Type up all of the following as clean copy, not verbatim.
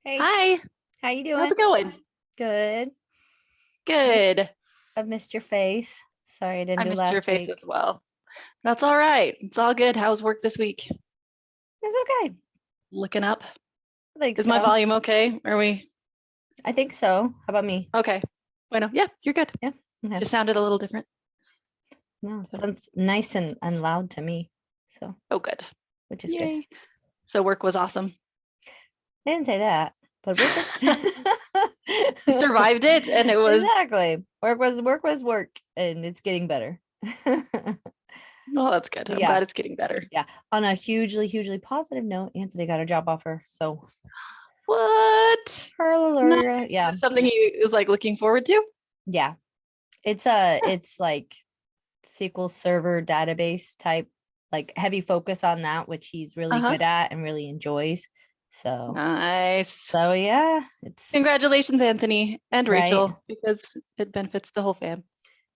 Hey, Hi, how you how's doing? it going? Good. Miss- Good. I've missed your face. Sorry I didn't I do missed your last face as week. well. That's all right. It's all good. How's work this week? It's okay. Looking up. I think Is my so. volume okay? Are we I think so. How about me? okay? Bueno, yeah, you're good. Yeah. Okay. Just sounded a little different. No, So, sounds nice and loud to me. So, oh, good. which is good. Yay. So work was awesome. I didn't say that, but work was You survived it, and it was, exactly. Work was work, and it's getting better. well, that's good. But I'm yeah, glad it's getting better. yeah. On a hugely positive note, Anthony got a job offer. So, What? Nice. hallelujah. Is Yeah. this something he is like looking forward to? Yeah. Yes. It's like SQL Server database type, like heavy focus on that, which he's really Uh-huh. good at and really enjoys. So, Nice. so yeah, it's Congratulations, Anthony and right. Rachel, because it benefits the whole fam.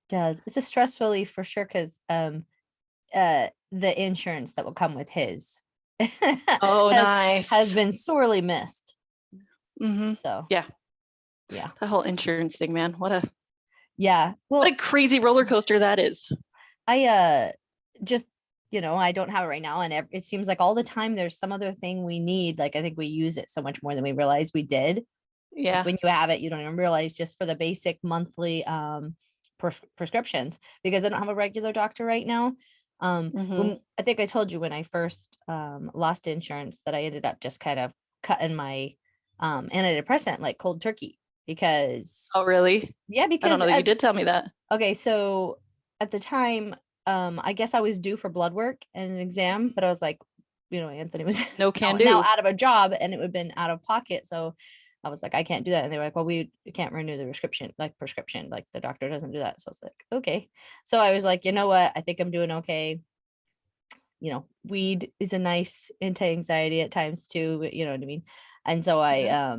Does it's a stress relief for sure because the insurance that will come with his Oh, has has nice. been sorely missed. Mm-hmm. So Yeah, yeah. the whole insurance thing, man. Yeah. What Well, a crazy roller coaster that is. I just I don't have it right now, and it seems like all the time there's some other thing we need. Like I think we use it so much more than we realize we did. Like Yeah. when you have it, you don't even realize just for the basic monthly prescriptions because I don't have a regular doctor right now. Mm-hmm. When I think I told you when I first lost insurance that I ended up just kind of cutting my antidepressant like cold turkey because Oh, really? yeah, I don't because know that you did tell me that. okay, so at the time, I guess I was due for blood work and an exam, but I was like, Anthony was No can now do. out of a job and it would have been out of pocket. So I was like, I can't do that. And they were like, well, we can't renew the prescription. Like the doctor doesn't do that. So I was like, okay. So I was like, you know what? I think I'm doing okay. Weed is a nice anti-anxiety at times too, you know what I mean? And so Yeah.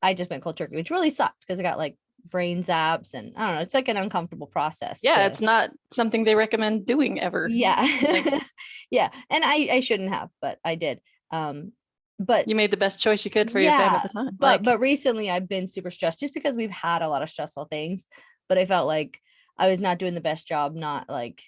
I just went cold turkey, which really sucked because I got like brain zaps and I don't know, it's like an uncomfortable process Yeah, to it's not something they recommend doing ever. yeah. Like Yeah. And I shouldn't have, but I did. Um, but you made the best choice you could for your fam at yeah, the time. but recently I've been super stressed just because we've had a lot of stressful things, but I felt like I was not doing the best job, not like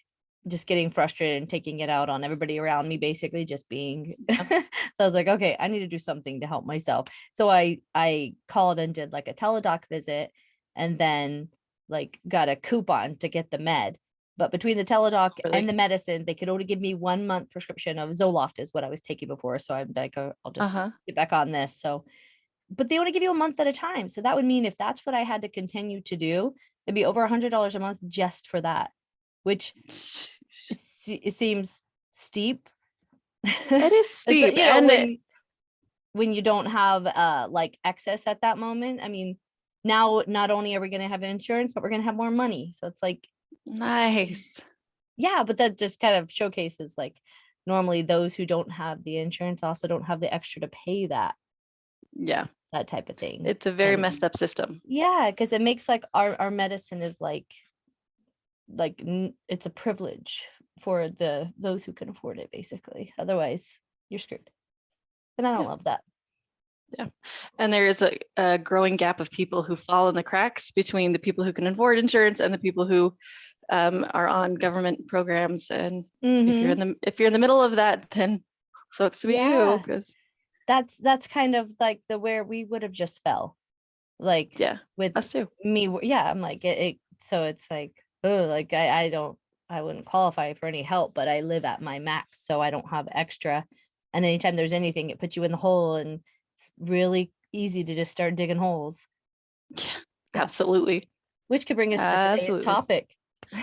just getting frustrated and taking it out on everybody around me, basically just being Yeah. so I was like, okay, I need to do something to help myself. So I called and did like a teledoc visit and then like got a coupon to get the med. But between the teledoc and Really. the medicine, they could only give me 1 month prescription of Zoloft is what I was taking before. So I'm like, oh, I'll just Uh-huh. get back on this. So, but they only give you a month at a time. So that would mean if that's what I had to continue to do, it'd be over $100 a month just for that, which it seems steep. It is steep. Especially, And when you don't have like excess at that moment. I mean, now not only are we going to have insurance, but we're going to have more money. So it's like, nice. yeah, but that just kind of showcases like normally those who don't have the insurance also don't have the extra to pay Yeah. that type of thing. It's a very And messed up system. yeah, because it makes like our medicine is it's a privilege for those who can afford it, basically. Otherwise, you're screwed. And I don't Yeah. love that. Yeah. And there is a growing gap of people who fall in the cracks between the people who can afford insurance and the people who are on government programs. And Mm-hmm. if you're in the middle of that, then sucks to be you. Yeah. Because That's kind of like the where we would have just fell. Like yeah, with us too. me, yeah, I'm like it so it's like, oh, like I wouldn't qualify for any help, but I live at my max, so I don't have extra. And anytime there's anything, it puts you in the hole, and it's really easy to just start digging holes. Yeah, Yeah. absolutely. Which could bring us to today's Absolutely. topic.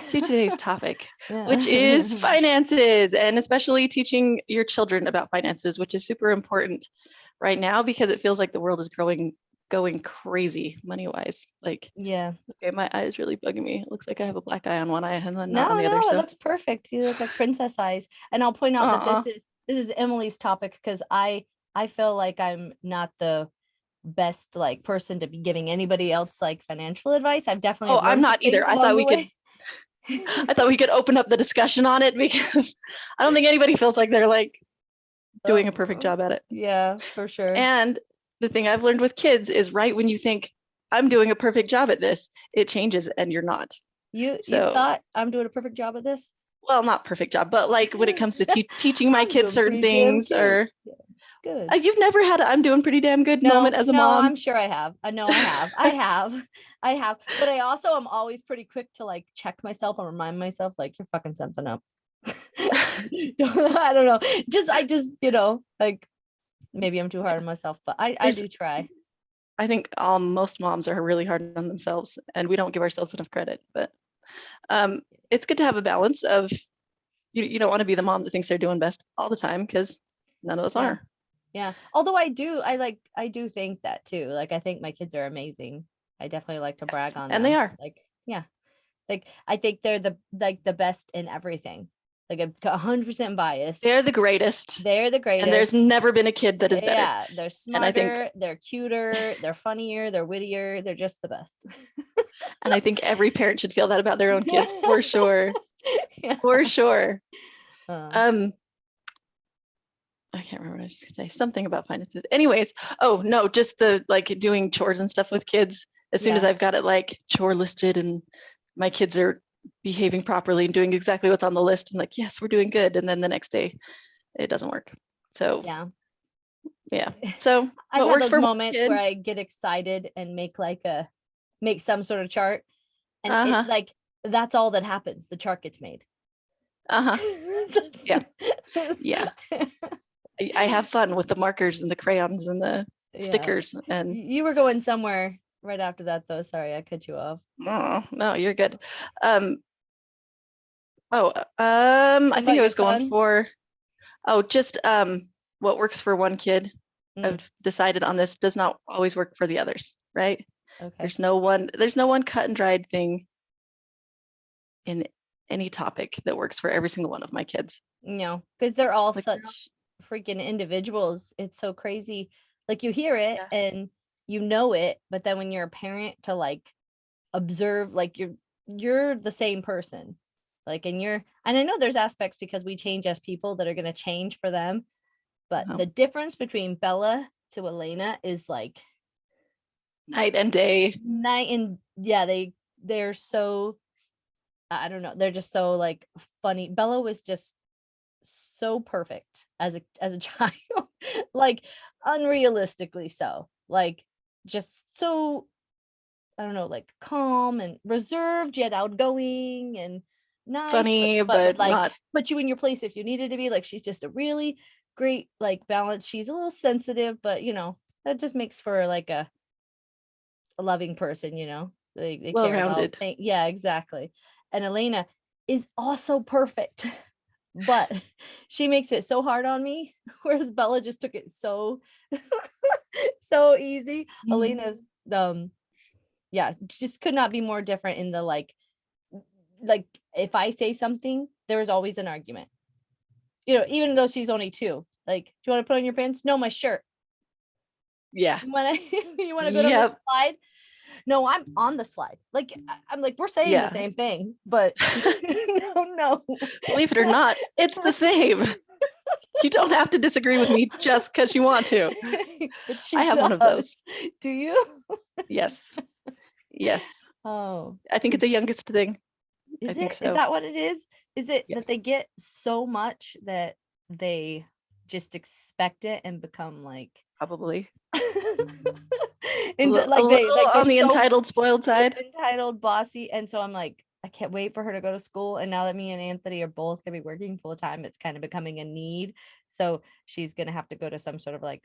To today's topic, which is Yeah. finances, and especially teaching your children about finances, which is super important right now because it feels like the world is going crazy money wise. Like, Yeah. okay, my eye is really bugging me. It looks like I have a black eye on one eye and then not on No, the other. no, it So, looks perfect. You look like princess eyes. And I'll point out that uh, this is Emily's topic because I feel like I'm not the best like person to be giving anybody else like financial advice. I've definitely oh, have I'm learned some not either. things along the way. I thought we could open up the discussion on it because I don't think anybody feels like they're like doing a perfect Oh, job at it. yeah, for sure. And the thing I've learned with kids is right when you think I'm doing a perfect job at this, it changes and you're not. You So, thought I'm doing a perfect job at this? well, not perfect job, but like when it comes to teaching my I'm kids doing certain pretty damn things, good. or Yeah, good. you've never had a I'm doing pretty damn good moment as a No, mom. I'm sure I have. I know I have. I have. But I also am always pretty quick to like check myself and remind myself, like, you're fucking something up. I don't know. I just, like maybe I'm too hard on myself, but I do try. I think most moms are really hard on themselves, and we don't give ourselves enough credit. But it's good to have a balance of you don't want to be the mom that thinks they're doing best all the time, because none of us Yeah. are. Yeah. Although I do think that too. Like, I think my kids are amazing. I definitely like to brag on them. And they are. Like, yeah. Like, I think they're the best in everything. Like, I'm 100% biased. They're the greatest. They're the greatest. And there's never been a kid that is better. Yeah, they're smarter, and I think, they're cuter, they're funnier, they're wittier, they're just the best. And I think every parent should feel that about their own kids, for sure. Yeah. For sure. Um, I can't remember what I was going to say. Something about finances. Anyways, oh no, just the like doing chores and stuff with kids. As soon as I've got it like chore listed and my kids are behaving properly and doing exactly what's on the list, I'm like, yes, we're doing good. And then the next day, it doesn't work. So yeah. So I what have works those for one moments kid, where I get excited and make some sort of chart, and Uh-huh. like that's all that happens. The chart gets made. Yeah. Yeah. I have fun with the markers and the crayons and the stickers. And You were going somewhere right after that, though. Sorry, I cut you off. no, you're good. I About think I your was going son? for just what works for one kid. I've decided on this does not always work for the others, right? Okay. There's no one cut and dried thing in any topic that works for every single one of my kids. No, because they're all Like, such freaking individuals. It's so crazy. Like, you hear it Yeah. and you know it, but then when you're a parent to like observe, like you're the same person. Like, and I know there's aspects because we change as people that are going to change for them. But the difference between Bella to Elena is like night and day. They're so, I don't know, they're just so like funny. Bella was just so perfect as a child, like unrealistically so, like just so, I don't know, like calm and reserved yet outgoing and nice, Funny, but would but like not. put you in your place if you needed to be. Like, she's just a really great like balance. She's a little sensitive, but that just makes for like a loving person. They care about Well-rounded. things. Yeah, exactly. And Elena is also perfect, but she makes it so hard on me, whereas Bella just took it so so easy. Elena's just could not be more different in the like if I say something, there is always an argument. Even though she's only 2. Like, do you want to put on your pants? No, my shirt. Yeah. You want to go down the slide? No, I'm on the slide. Like, I'm like, we're saying the same thing, but no. Believe it or not, it's the same. You don't have to disagree with me just because you want to. But I have one of those. Do you? Yes. Yes. Oh, I think it's the youngest thing. Is I think it? so. Is that what it is? Is it Yes. that they get so much that they just expect it and become like Probably and a little on the entitled, spoiled side. Entitled, bossy, and so I'm like, I can't wait for her to go to school. And now that me and Anthony are both gonna be working full time, it's kind of becoming a need. So she's gonna have to go to some sort of like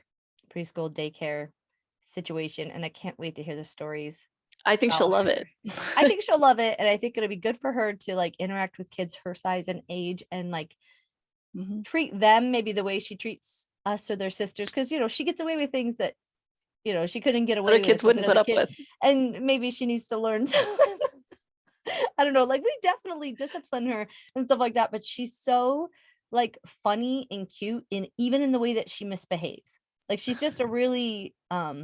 preschool daycare situation, and I can't wait to hear the stories. I think she'll love it. I think she'll love it, and I think it'll be good for her to like interact with kids her size and age, and like treat them maybe the way she treats us or their sisters, because she gets away with things that she couldn't get away Other with. kids wouldn't put up with. And maybe she needs to learn I don't know, like, we definitely discipline her and stuff like that, but she's so like funny and cute, and even in the way that she misbehaves. Like, she's just a really a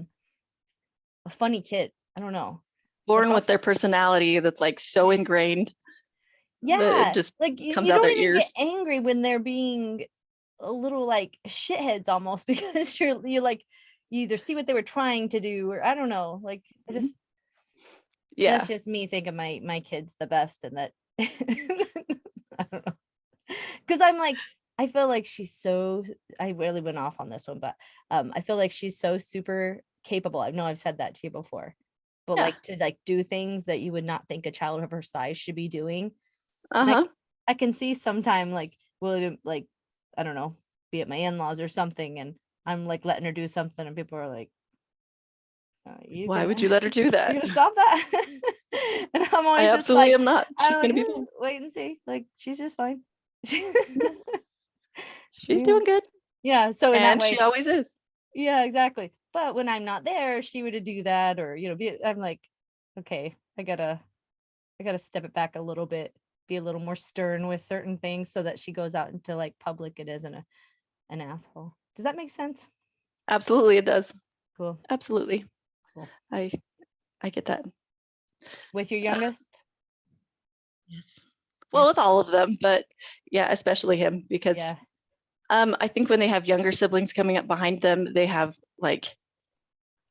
funny kid. I don't know. Born with their personality that's like so ingrained. Yeah, it just like you comes out don't their even ears. get angry when they're being a little like shitheads almost, because you're like, you either see what they were trying to do, or I don't know, like I just Yeah. that's just me thinking my kid's the best, and that I don't know. Because I'm like, I feel like she's so, I really went off on this one, but I feel like she's so super capable. I know I've said that to you before, but Yeah. like to like do things that you would not think a child of her size should be doing. Uh-huh. I can see sometime like William, like, I don't know, be at my in-laws or something, and I'm like letting her do something, and people are like, Why would you let her do you that? gonna stop that? And I'm I always just absolutely like, am not. She's I'm gonna like, be fine. wait and see. Like, she's just fine. She's Yeah. doing good. Yeah. So in that And way, she always is. yeah, exactly. But when I'm not there, she would do that, or I'm like, okay, I gotta step it back a little bit, be a little more stern with certain things, so that she goes out into like public and isn't an asshole. Does that make sense? Absolutely, it does. Cool. Absolutely. Cool. I get that. With your youngest? Yes. Well, with all of them, but yeah, especially him, because Yeah. I think when they have younger siblings coming up behind them, they have like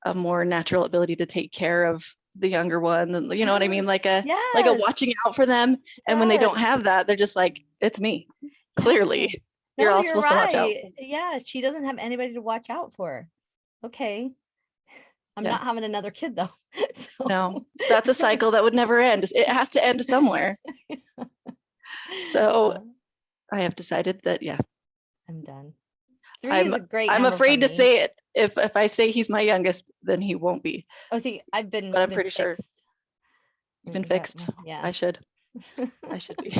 a more natural ability to take care of the younger one, and you know what I mean, like a Yes. watching out for them. And when they don't Yes. have that, they're just like, it's me. Yeah. Clearly, No, you're all you're supposed to watch out. right. Yeah, she doesn't have anybody to watch out for her. Okay. I'm Yeah. not having another kid though. So. No, that's a cycle that would never end. It has to end somewhere. So I have decided that, yeah, I'm done. 3 is a great I'm number for afraid to me. say it. If I say he's my youngest, then he won't be. Oh, see, I've been, But I'm pretty sure fixed. you've been Is that- fixed. Yeah. I should be.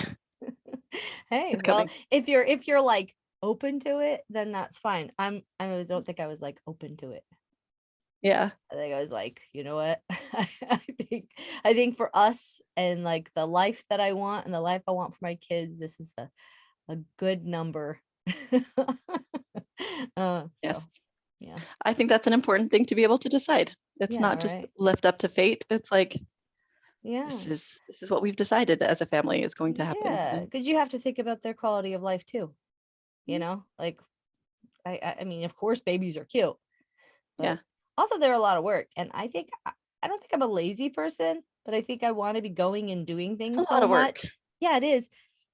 Hey, It's well, coming. if you're like open to it, then that's fine. I don't think I was like open to it. Yeah. I think I was like, you know what? I think for us and like the life that I want and the life I want for my kids, this is a good number. Yes. So, yeah. I think that's an important thing to be able to decide. It's Yeah, not just right. left up to fate. It's like, Yeah. this is what we've decided as a family is going to happen. Yeah, And because you have to think about their quality of life too. You know, like I mean, of course, babies are cute, but yeah. also they're a lot of work. And I think I don't think I'm a lazy person, but I think I want to be going and doing things It's a so lot of work. much. Yeah, it is.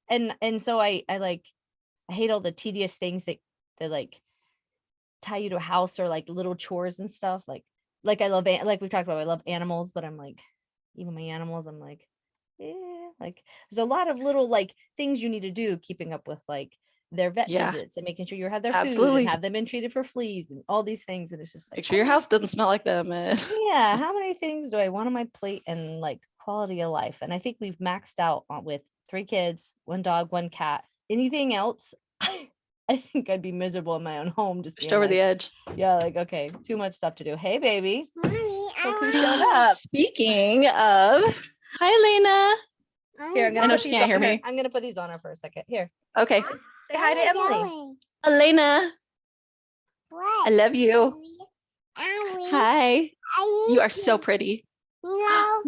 And so I like I hate all the tedious things that like tie you to a house, or like little chores and stuff. Like I love like we've talked about, I love animals, but I'm like, even my animals, I'm like, yeah, like there's a lot of little like things you need to do, keeping up with like their vet Yeah. visits and making sure you have their food Absolutely. and have them been treated for fleas and all these things. And it's just like, Make sure your house doesn't smell like them. yeah, how many things do I want on my plate, and like quality of life? And I think we've maxed out with 3 kids, 1 dog, 1 cat. Anything else, I think I'd be miserable in my own home, just Pushed being over like, the edge. yeah, like, okay, too much stuff to do. Hey, baby. Mommy, Look who showed up. Speaking of, hi, Lena. Here, I'm I gonna know put she these can't hear on her. me. I'm gonna put these on her for a second. Here, Okay. say hi to Emily. Elena, What? I love you. Emily. Hi. I You are so pretty. No.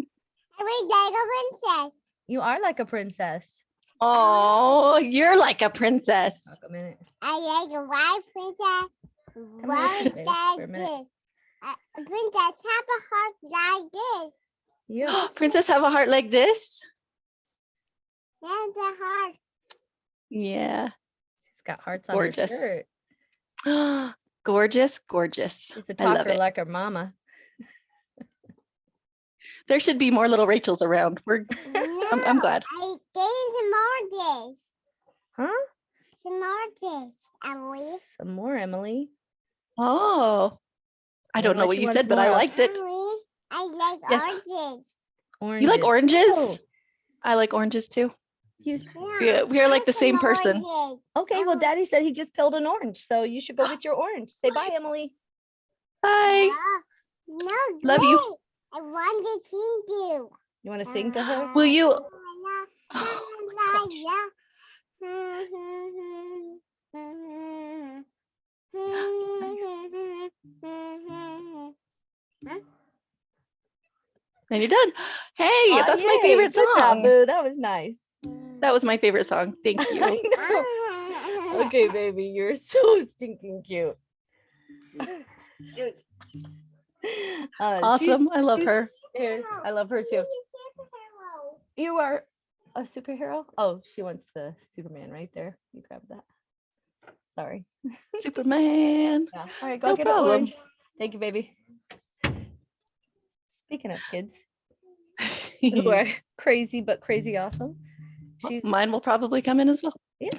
Every day a princess. You are like a princess. Oh, you're like a princess. Talk a minute. I like a white princess. Come here, sit, baby, for a Like minute. this. A princess have a heart like this. You. Princess have a heart like this? That's a heart. Yeah. She's got hearts on Gorgeous. her shirt. Gorgeous, gorgeous. She's a I love talker it. like her mama. There should be more little Rachels around. I'm glad. I gave some more this. Huh? Some more this, Emily. Some more, Emily. Oh, I don't Wonder know what what she you wants said, but I more of. liked it. Emily, I like Yeah. oranges. Oranges. You like oranges? Oh, I like oranges too. you. Yeah, we are like the Some same person. oranges. Okay, well, Daddy said he just peeled an orange, so you should go get your orange. Say bye, Emily. Bye. No, Love you. wait. I want to sing you. You want to sing to her? Will you? And you're done. Hey, that's my Yay, favorite good job, song. boo. That was nice. That was my favorite song. Thank you. I know. Okay, baby, you're so stinking cute. Awesome. I love her. I love her too. You are a superhero? Oh, she wants the Superman right there. You grab that. Sorry. Superman. Yeah. All right, go No get problem. an orange. Thank you, baby. Speaking of kids who are crazy but crazy awesome, she's Mine will probably come in as well. yeah,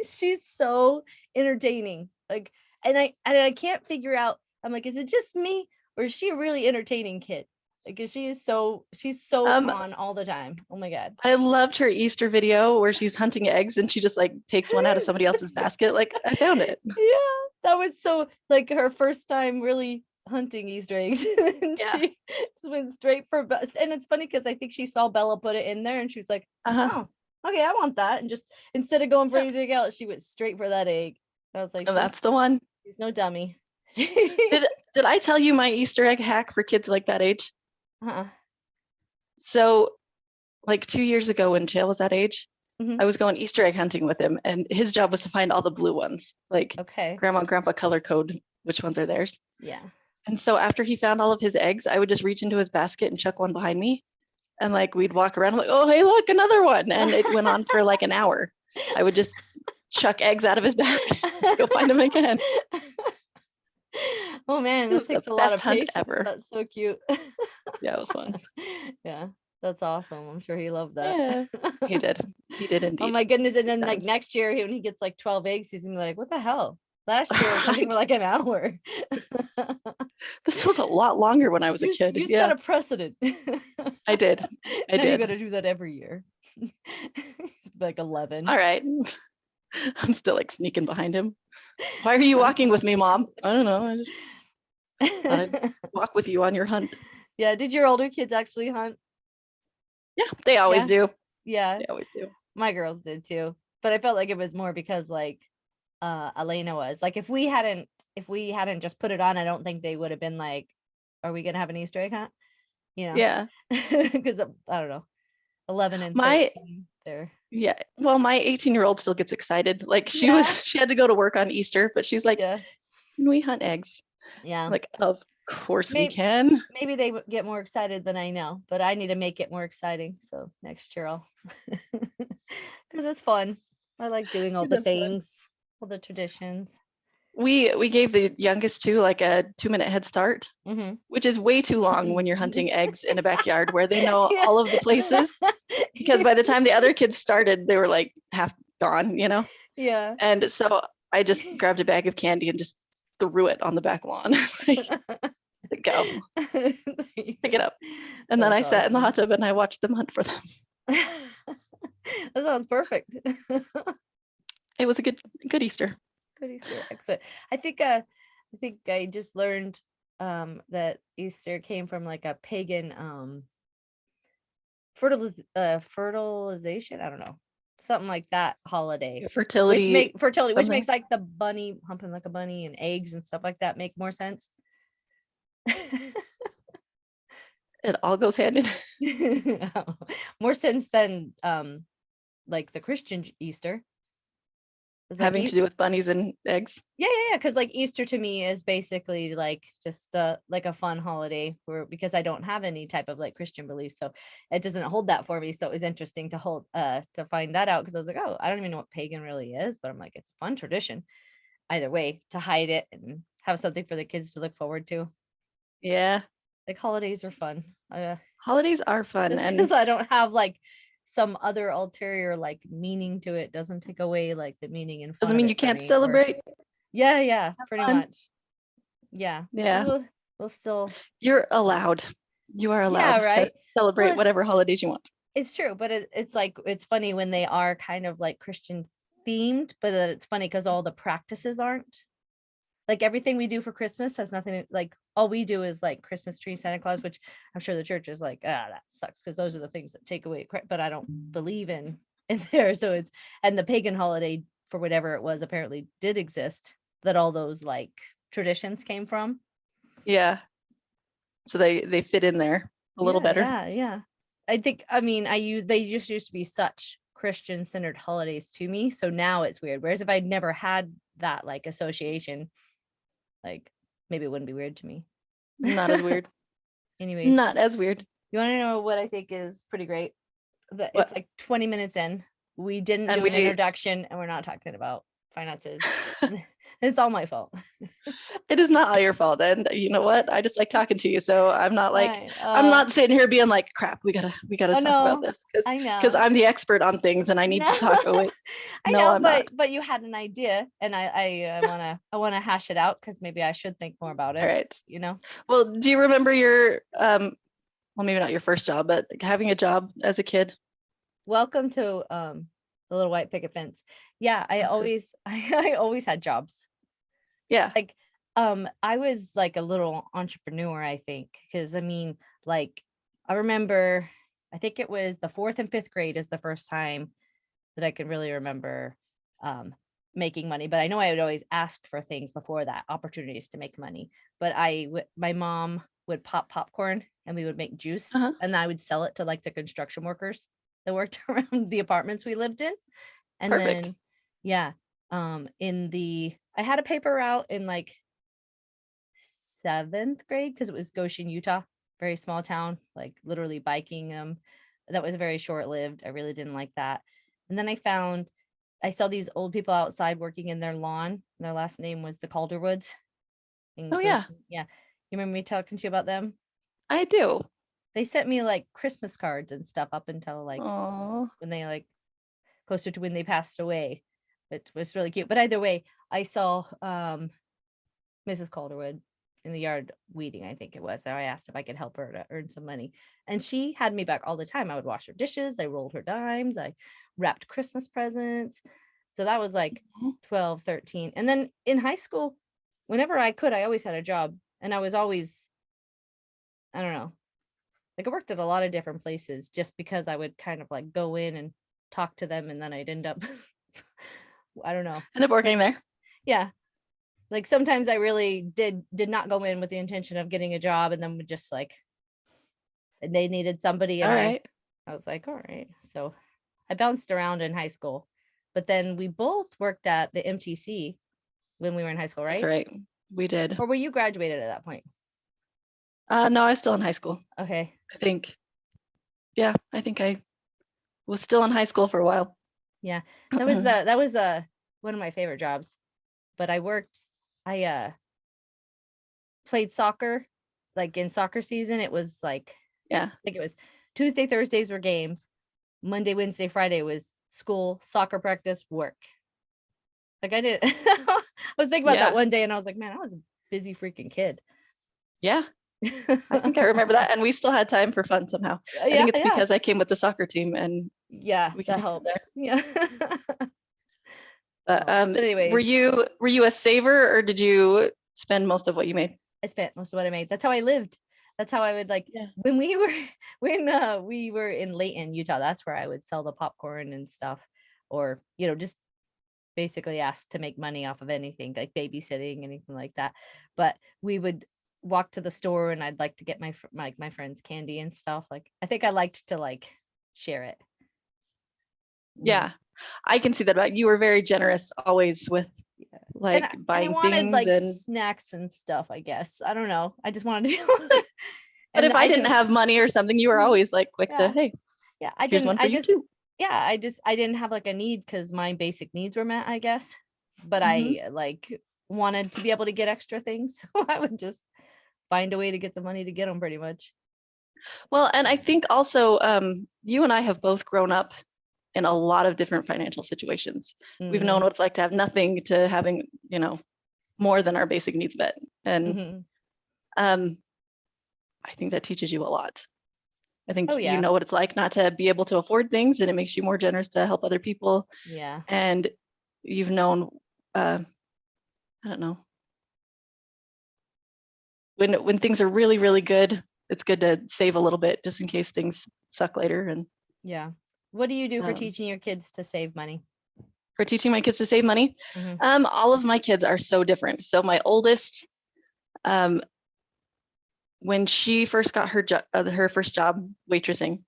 she's so entertaining. Like, and I can't figure out. I'm like, is it just me or is she a really entertaining kid? Like, she's so on all the time. Oh my god. I loved her Easter video where she's hunting eggs and she just like takes one out of somebody else's basket. Like, I found it. Yeah, that was so like her first time really hunting Easter eggs. And Yeah. she just went straight for and it's funny because I think she saw Bella put it in there and she was like, oh, okay, I want that. And just instead of going for anything else, she went straight for that egg. I was like, And that's the one. she's no dummy. Did I tell you my Easter egg hack for kids like that age? Uh-uh. So like 2 years ago when Chael was that age, Mhm. I was going Easter egg hunting with him and his job was to find all the blue ones, like Okay. grandma and grandpa color code which ones are theirs. Yeah. And so after he found all of his eggs, I would just reach into his basket and chuck one behind me. And like we'd walk around like, oh, hey, look, another one. And it went on for like an hour. I would just chuck eggs out of his basket, go find them again. Oh man, It that was takes the a lot best of hunt patience. ever. That's so cute. Yeah, it was fun. Yeah, that's awesome. I'm sure he loved that. Yeah, he did. He did indeed. Oh my goodness. And then like Times. next year when he gets like 12 eggs, he's gonna be like, what the hell? Last year was something for like an hour. This was a lot longer when I was a kid. You Yeah, set a precedent. I did. I Now you did. gotta do that every year. Like 11. All right. I'm still like sneaking behind him. Why are you walking with me, Mom? I don't know. I just thought I'd walk with you on your hunt. Yeah. Did your older kids actually hunt? Yeah, they always Yeah. do. Yeah. They always do. My girls did too. But I felt like it was more because like Elena was like if we hadn't just put it on, I don't think they would have been like, are we gonna have an Easter egg hunt? You know? Yeah. Because I don't know. 11 and My 13. They're yeah. Well, my 18-year-old still gets excited. Like she Yeah. she had to go to work on Easter, but she's like, yeah. can we hunt eggs? Yeah. Like, of course we Maybe- can. Maybe they would get more excited than I know, but I need to make it more exciting. So next year I'll because it's fun. I like doing all It the is fun. things, all the traditions. We gave the youngest two like a 2-minute head start, Mm-hmm. which is way too long when you're hunting eggs in a backyard where they know Yeah. all of the places. Because by the time the other kids started, they were like half gone, you know? Yeah. And so I just grabbed a bag of candy and just threw it on the back lawn. Like, go, pick it up. And then I That's sat in the awesome. hot tub and I watched them hunt for them. That sounds perfect. It was a good Easter. Good Easter. Excellent. I think I just learned that Easter came from like a pagan fertilization. I don't know. Something like that holiday. Fertility. Which something. makes like the bunny humping like a bunny and eggs and stuff like that make more sense. It all goes hand in. More sense than like the Christian Easter. It's like Having to do with bunnies and eggs. yeah. Because like Easter to me is basically like just like a fun holiday because I don't have any type of like Christian beliefs, so it doesn't hold that for me. So it was interesting to find that out because I was like, oh, I don't even know what pagan really is, but I'm like, it's a fun tradition. Either way, to hide it and have something for the kids to look forward to. Yeah. Like holidays are fun. Holidays are fun. Just And because I don't have like some other ulterior like meaning to it doesn't take away like the meaning and fun doesn't of mean it you for can't me, or- celebrate. Yeah, pretty fun. much. Yeah. 'Cause Yeah. We'll still. You're allowed. You are allowed Yeah, right. to celebrate it's- whatever holidays you want. It's true, but it's like it's funny when they are kind of like Christian themed, but then it's funny because all the practices aren't. Like everything we do for Christmas has nothing like all we do is like Christmas tree, Santa Claus, which I'm sure the church is like, that sucks because those are the things that take away. But I don't believe in there. So it's and the pagan holiday for whatever it was apparently did exist that all those like traditions came from. Yeah. So they fit in there a little better. Yeah. I think they just used to be such Christian centered holidays to me. So now it's weird. Whereas if I'd never had that like association, like maybe it wouldn't be weird to me. Not as weird. Anyways, Not as weird. you want to know what I think is pretty great? That What? it's like 20 minutes in. We didn't And do an we- introduction, and we're not talking about finances. It's all my fault. It is not all your fault. And you know what? I just like talking to you. So I'm not like, Fine. I'm not sitting here being like, crap, we gotta I talk about know, this. I Because know. I'm the expert on things and I need to talk. Oh wait. I No, know, I'm not. but you had an idea, and I wanna hash it out because maybe I should think more about it. All right. You know. Well, do you remember your well, maybe not your first job, but having a job as a kid? Welcome to the little white picket fence. Yeah, I always I always had jobs. Yeah. Like I was like a little entrepreneur, I think, because I mean, like I remember, I think it was the 4th and 5th grade is the first time that I can really remember making money. But I know I would always ask for things before that, opportunities to make money. But my mom would pop popcorn and we would make juice, Uh-huh. and I would sell it to like the construction workers that worked around the apartments we lived in. And Perfect. then yeah, I had a paper route in like 7th grade because it was Goshen, Utah, very small town, like literally biking. That was very short lived. I really didn't like that. And then I saw these old people outside working in their lawn. And their last name was the Calderwoods. Oh, yeah. Yeah. You remember me talking to you about them? I do. They sent me like Christmas cards and stuff up until like Oh, when they like closer to when they passed away. It was really cute. But either way, I saw Mrs. Calderwood in the yard weeding, I think it was. So I asked if I could help her to earn some money. And she had me back all the time. I would wash her dishes, I rolled her dimes, I wrapped Christmas presents. So that was like Mhm. 12, 13. And then in high school, whenever I could, I always had a job. And I was always, I don't know, like I worked at a lot of different places just because I would kind of like go in and talk to them, and then I'd end up I don't know. End up working there. Yeah. Like sometimes I really did not go in with the intention of getting a job, and then would just like they needed somebody and All right. I was like, all right. So I bounced around in high school, but then we both worked at the MTC when we were in high school, right? That's right. We did. Or were you graduated at that point? No, I was still in high school. Okay. I think. Yeah, I think I was still in high school for a while. Yeah. That was one of my favorite jobs. But I played soccer, like in soccer season. It was like, Yeah. I think it was Tuesday, Thursdays were games. Monday, Wednesday, Friday was school, soccer practice, work. Like I did. I was thinking about that one day and I was like, man, I was a busy freaking kid. Yeah. I think I remember that. And we still had time for fun somehow. I think it's because I came with the soccer team and yeah, we that can helps. Yeah. But anyways, were you a saver or did you spend most of what you made? I spent most of what I made. That's how I lived. That's how I would like when we were in Layton, Utah, that's where I would sell the popcorn and stuff, or just basically ask to make money off of anything like babysitting, anything like that. But we would walk to the store and I'd like to get my friends candy and stuff. Like I think I liked to like share it. Yeah. I can see that about you. Were very generous always with like buying I wanted things like and snacks and stuff, I guess. I don't know. I just wanted to but if I didn't have money or something, you were always like quick to, hey, here's one for you too. I didn't have like a need because my basic needs were met, I guess. But I like wanted to be able to get extra things. So I would just find a way to get the money to get them pretty much. Well, and I think also you and I have both grown up in a lot of different financial situations. We've known what it's like to have nothing to having, more than our basic needs met. And I think that teaches you a lot. I think you know what it's like not to be able to afford things, and it makes you more generous to help other people. Yeah. And you've known, I don't know, when things are really, really good, it's good to save a little bit just in case things suck later. And yeah. What do you do for teaching your kids to save money? For teaching my kids to save money? All of my kids are so different. So my oldest, when she first got her first job waitressing,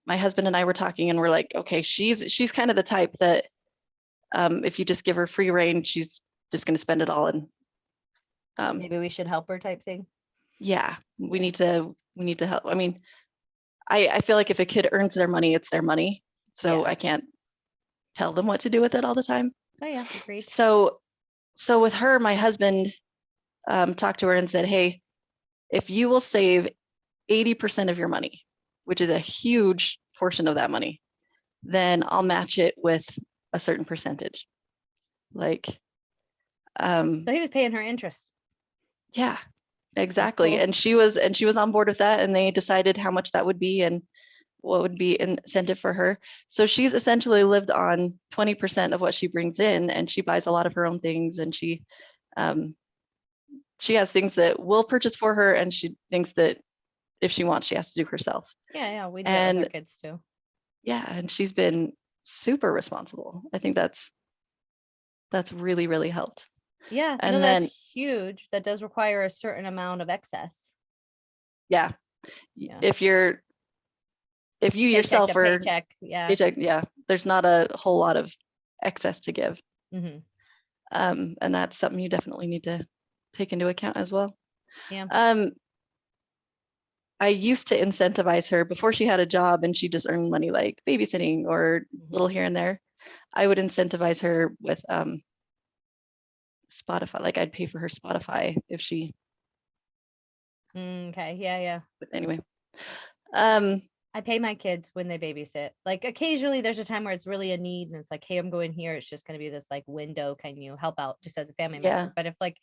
my husband and I were talking and we're like, okay, she's kind of the type that if you just give her free reign, she's just going to spend it all. And Maybe we should help her type thing. Yeah, we need to help. I mean, I feel like if a kid earns their money, it's their money. So Yeah. I can't tell them what to do with it all the time. Oh yeah, agreed. So with her, my husband talked to her and said, hey, if you will save 80% of your money, which is a huge portion of that money, then I'll match it with a certain percentage. Like, So he was paying her interest. yeah, exactly. cool. And she was on board with that, and they decided how much that would be and what would be incentive for her. So she's essentially lived on 20% of what she brings in, and she buys a lot of her own things, and she has things that we'll purchase for her, and she thinks that if she wants, she has to do herself. Yeah, we do it with our kids too. Yeah, and she's been super responsible. I think that's really, really helped. Yeah, And no, then that's huge. That does require a certain amount of excess. yeah, Yeah. if you Paycheck yourself to are paycheck, yeah. paycheck, yeah, there's not a whole lot of excess to give. Mm-hmm. And that's something you definitely need to take into account as well. Yeah. I used to incentivize her before she had a job and she just earned money like babysitting or little here and there. I would incentivize her with Spotify. Like I'd pay for her Spotify if she. Okay. Yeah. But anyway. I pay my kids when they babysit. Like occasionally there's a time where it's really a need and it's like, hey, I'm going here. It's just going to be this like window. Can you help out just as a family member? But if like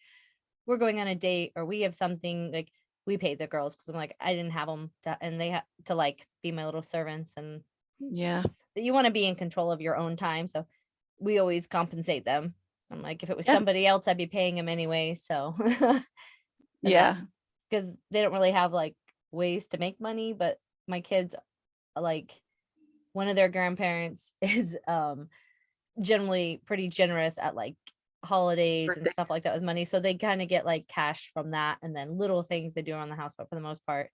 we're going on a date or we have something, like we pay the girls because I'm like, I didn't have them and they have to like be my little servants. And yeah, you want to be in control of your own time. So we always compensate them. I'm like, if it was somebody else, I'd be paying them anyway. So yeah, because they don't really have like ways to make money, but my kids, like one of their grandparents is generally pretty generous at like holidays and stuff like that with money, so they kind of get like cash from that, and then little things they do around the house, but for the most part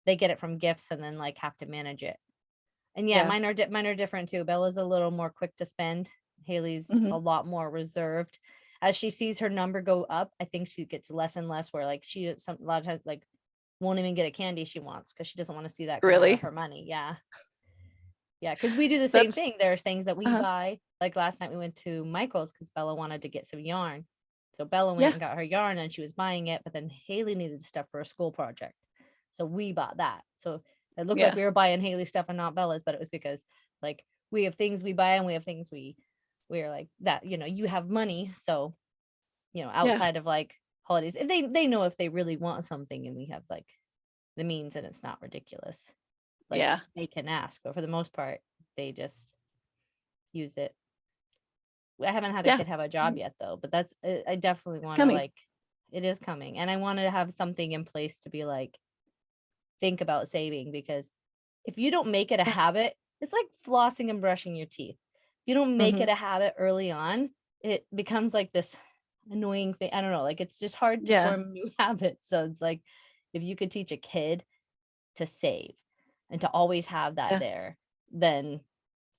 they get it from gifts and then like have to manage it. And mine are different too. Bella's a little more quick to spend. Haley's a lot more reserved. As she sees her number go up, I think she gets less and less, where like a lot of times like won't even get a candy she wants because she doesn't want to see that come out of her money. Yeah, because we do the same thing. There's things that we buy. Like last night we went to Michael's because Bella wanted to get some yarn. So Bella went and got her yarn and she was buying it, but then Haley needed stuff for a school project. So we bought that. So it looked like we were buying Haley stuff and not Bella's, but it was because like we have things we buy and we have things we're like that, you have money. So, outside of like holidays, if they know if they really want something and we have like the means and it's not ridiculous. Like they can ask, but for the most part, they just use it. I haven't had a kid have a job yet though, but I definitely want to like, it is coming. And I want to have something in place to be like, think about saving, because if you don't make it a habit, it's like flossing and brushing your teeth. If you don't make it a habit early on, it becomes like this annoying thing. I don't know, like it's just hard to form new habits. So it's like, if you could teach a kid to save and to always have that there, then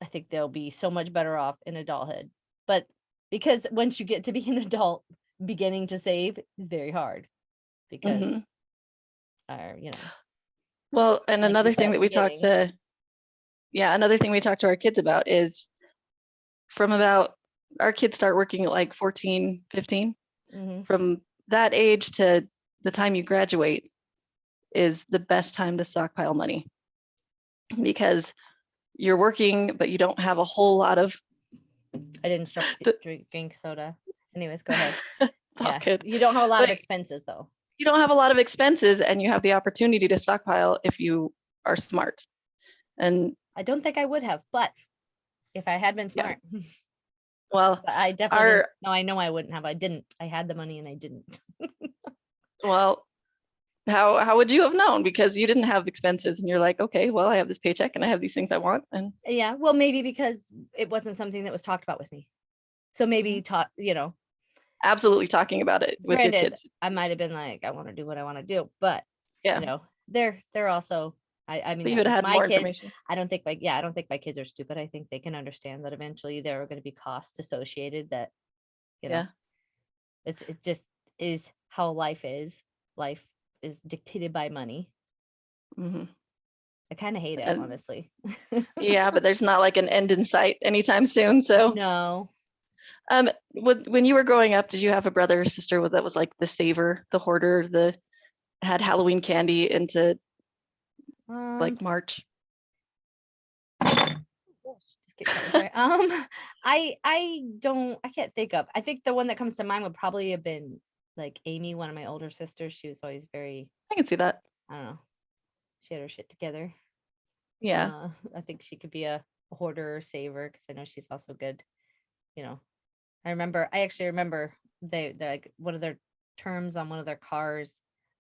I think they'll be so much better off in adulthood. But because once you get to be an adult, beginning to save is very hard because well, and like another thing that we talked to our kids about is from about our kids start working at like 14, 15. From that age to the time you graduate is the best time to stockpile money, because you're working, but you don't have a whole lot of. I didn't drink soda. Anyways, go ahead. Good. You don't have a lot of expenses though. You don't have a lot of expenses, and you have the opportunity to stockpile if you are smart. And I don't think I would have, but if I had been smart. Well, but I definitely no, I know I wouldn't have. I didn't. I had the money and I didn't. Well, how would you have known? Because you didn't have expenses and you're like, okay, well, I have this paycheck and I have these things I want. And well, maybe because it wasn't something that was talked about with me. So maybe absolutely talking about it with your kids. I might have been like, I want to do what I want to do, but they're also I mean, you would have had more information. I don't think my kids are stupid. I think they can understand that eventually there are going to be costs associated that, it just is how life is. Life is dictated by money. Mhm. I kind of hate it, And honestly. yeah, but there's not like an end in sight anytime soon. So, No. when you were growing up, did you have a brother or sister that was like the saver, the hoarder, the had Halloween candy into like March? Just kidding, sorry. I can't think of. I think the one that comes to mind would probably have been like Amy, one of my older sisters. She was always very, I can see that. I don't know, she had her shit together. Yeah. I think she could be a hoarder or saver because I know she's also good. I actually remember they're like one of their terms on one of their cars,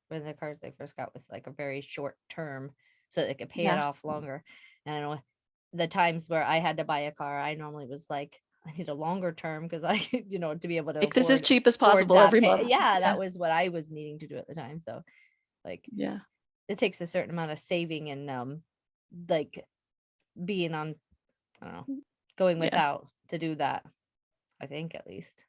one of the cars they first got was like a very short term so they could pay it Yeah. off longer. And I know the times where I had to buy a car, I normally was like, I need a longer term because I, to be able to Make this as afford cheap as afford possible that every pay. month. Yeah, that was what I was needing to do at the time. So like Yeah. it takes a certain amount of saving and like being on, I don't know, going Yeah. without to do that. I think at least.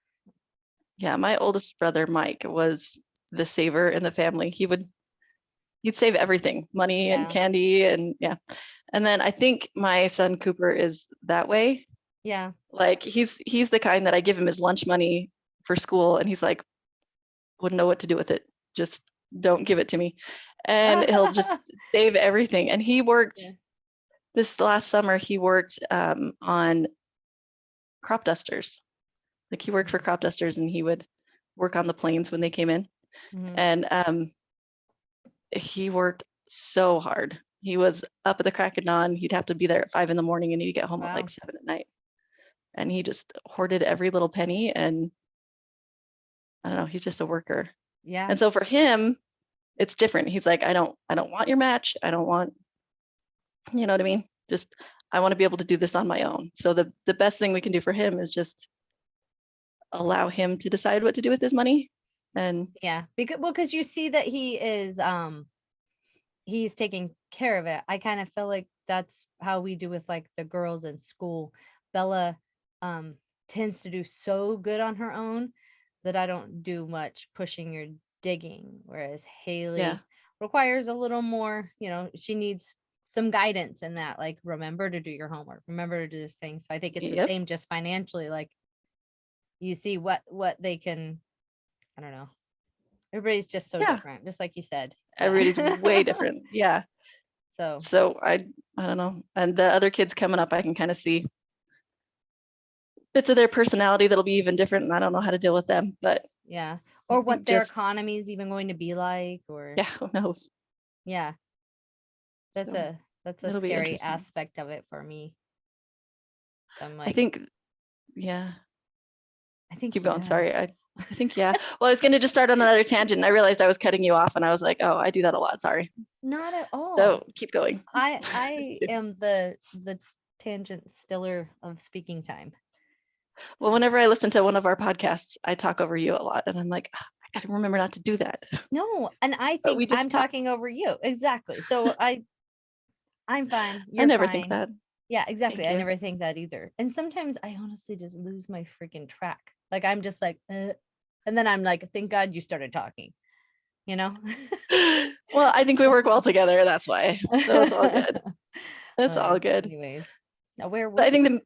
Yeah. My oldest brother, Mike, was the saver in the family. He'd save everything, money and Yeah. candy and yeah. And then I think my son Cooper is that way. Yeah. Like he's the kind that I give him his lunch money for school and he's like, wouldn't know what to do with it. Just don't give it to me. And he'll just save everything. And he worked Yeah. this last summer, he worked on crop dusters. Like he worked for crop dusters and he would work on the planes when they came in. Mhm. And he worked so hard. He was up at the crack of dawn. He'd have to be there at 5 a.m. and he'd get home at Wow. like 7 p.m. And he just hoarded every little penny. And I don't know, he's just a worker. Yeah. And so for him, it's different. He's like, I don't want your match. I don't want, you know what I mean? Just I want to be able to do this on my own. So the best thing we can do for him is just allow him to decide what to do with his money. And Yeah. Because you see that he's taking care of it. I kind of feel like that's how we do with like the girls in school. Bella tends to do so good on her own that I don't do much pushing or digging, whereas Haley yeah, requires a little more, she needs some guidance in that, like remember to do your homework, remember to do this thing. So I think it's the yep, same just financially, like you see what they can, I don't know. Everybody's just so yeah. different, just like you said. Everybody's way different. Yeah. So So I don't know. And the other kids coming up, I can kind of see bits of their personality that'll be even different. And I don't know how to deal with them. But yeah, I or think what their just economy is even going to be like, or yeah, who knows? yeah, that's So a it'll be scary interesting. aspect of it for me. So I'm I like, think yeah. I think Keep going. yeah. Sorry. I think yeah. Well, I was gonna just start on another tangent and I realized I was cutting you off and I was like, oh, I do that a lot. Sorry. Not at all. So keep going. I am the tangent stiller of speaking time. Well, whenever I listen to one of our podcasts, I talk over you a lot and I'm like, "Ah, I gotta remember not to do that. No, and I But think we just I'm talk. talking over you. Exactly. So I'm fine. I You're never think fine. that. Yeah, exactly. Thank I you. never think that either. And sometimes I honestly just lose my freaking track. Like I'm just like, and then I'm like, thank God you started talking, you know? Well, I think we work well together. That's why. So it's all good. It's all good. Anyways, now where But were I think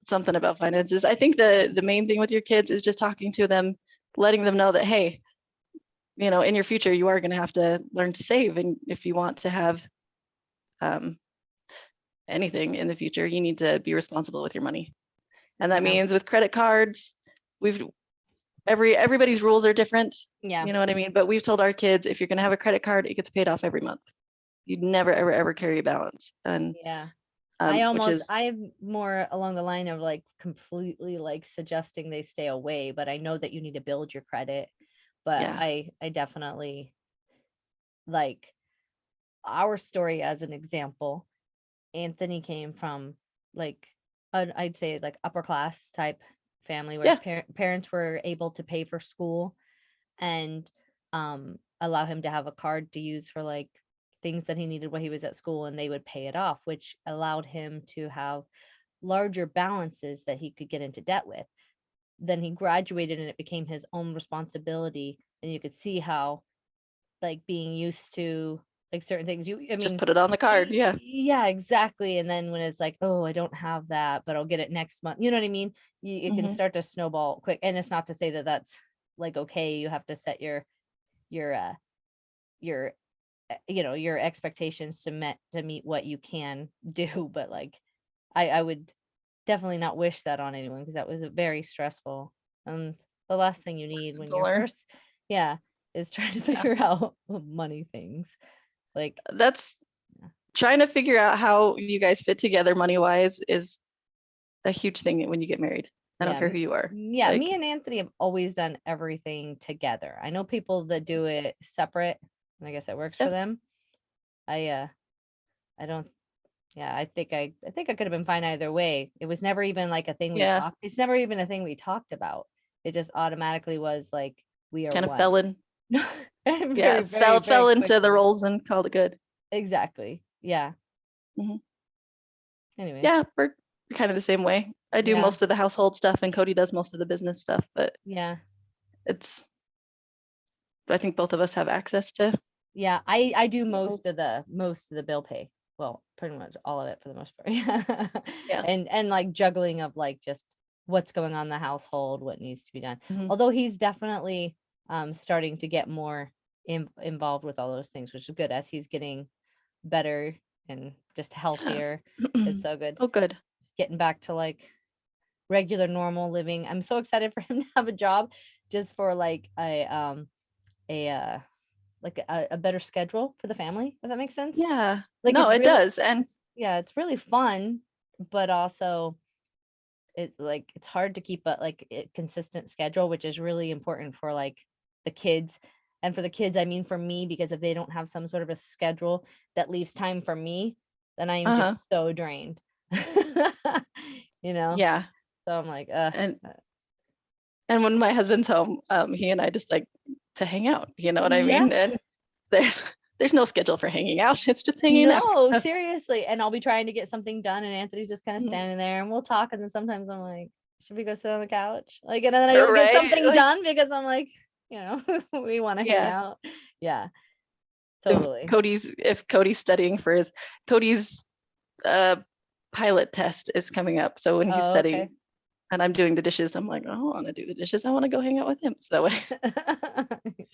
something about finances. I think the main thing with your kids is just talking to them, letting them know that, hey, in your future, you are going to have to learn to save. And if you want to have um, anything in the future, you need to be responsible with your money. And that Yeah. means with credit cards, everybody's rules are different. Yeah. You know what I mean? But we've told our kids, if you're going to have a credit card, it gets paid off every month. You'd never, ever, ever carry a balance. And Yeah. which is, I'm more along the line of like completely like suggesting they stay away, but I know that you need to build your credit. But yeah, I definitely like our story as an example. Anthony came from like I'd say like upper class type family where his parents were able to pay for school and allow him to have a card to use for like things that he needed while he was at school, and they would pay it off, which allowed him to have larger balances that he could get into debt with. Then he graduated and it became his own responsibility and you could see how like being used to like certain things, I Just mean, put it on the card. Yeah. yeah, exactly. And then when it's like, oh, I don't have that, but I'll get it next month, you know what I mean? It can Mhm. start to snowball quick. And it's not to say that that's like okay, you have to set your your your your expectations to meet what you can do, but like I would definitely not wish that on anyone, because that was a very stressful, and the last thing you need when To you're learn. first, yeah, is trying to Yeah. figure out money things. Like, That's Yeah. trying to figure out how you guys fit together money wise is a huge thing when you get married. I don't yeah, care who you are. yeah, me Like, and Anthony have always done everything together. I know people that do it separate, and I guess it works for yeah. them. I don't, yeah, I think I could have been fine either way. It was never even like a thing we Yeah. talked. It's never even a thing we talked about. It just automatically was like we are Kind of one. fell in. Very, Yeah. very, Fell very into the quickly. roles and called it good. Exactly. Yeah. Mhm. Anyways. Yeah. We're kind of the same way. I do Yeah. most of the household stuff and Cody does most of the business stuff, but Yeah. I think both of us have access to. Yeah. I do Oh. most of the bill pay. Well, pretty much all of it for the most part. Yeah. And like juggling of like just what's going on in the household, what needs to be done. Mhm. Although he's definitely starting to get more involved with all those things, which is good as he's getting better and just healthier. It's so good. Oh, good. Just getting back to like regular normal living. I'm so excited for him to have a job just for like a a better schedule for the family, if that makes sense. Yeah. Like No, it's it really, does. And yeah, it's really fun, but also it's hard to keep a consistent schedule, which is really important for like the kids. And for the kids, I mean for me, because if they don't have some sort of a schedule that leaves time for me, then I am uh-huh. just so drained. You know? Yeah. So I'm like, And when my husband's home, he and I just like to hang out, you know what I yeah. mean? And there's there's no schedule for hanging out. It's just hanging out. No, So, seriously. And I'll be trying to get something done, and Anthony's just kind of Mhm. standing there, and we'll talk. And then sometimes I'm like, should we go sit on the couch? Like, and then I don't get Right? something Like, done because I'm like, we want to hang yeah. out. Yeah, totally. If Cody's studying for Cody's uh pilot test is coming up. So when he's Oh, okay. studying and I'm doing the dishes, I'm like, I don't want to do the dishes. I want to go hang out with him. So that way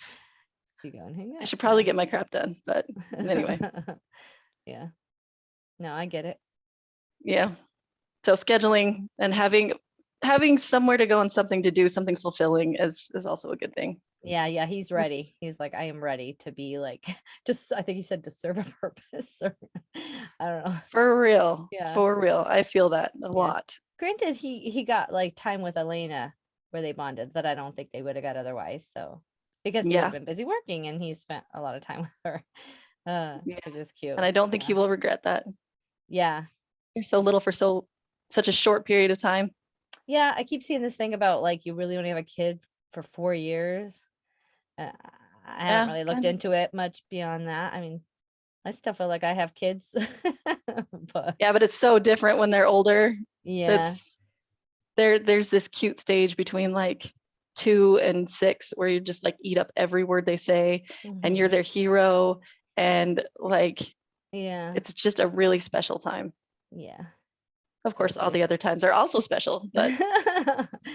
You go and hang I out. should probably get my crap done. But anyway, Yeah. No, I get it. yeah. So scheduling and having somewhere to go and something to do, something fulfilling is also a good thing. Yeah, he's ready. He's like, I am ready to be like, just, I think he said to serve a purpose, or I don't know. For real. Yeah. For real. I feel that a lot. Granted, he got like time with Elena where they bonded that I don't think they would have got otherwise. So because he would have Yeah. been busy working, and he spent a lot of time with her, Yeah. which is cute. And I don't think Yeah. he will regret that. Yeah. You're so little for such a short period of time. Yeah. I keep seeing this thing about like you really only have a kid for 4 years. Uh, I haven't Yeah, really looked kind of. into it much beyond that. I mean, I still feel like I have kids, but Yeah, but it's so different when they're older. yeah. It's there's this cute stage between like 2 and 6 where you just like eat up every word they say and you're Mhm. their hero and like Yeah. it's just a really special time. Yeah. Of course, all Totally. the other times are also special, but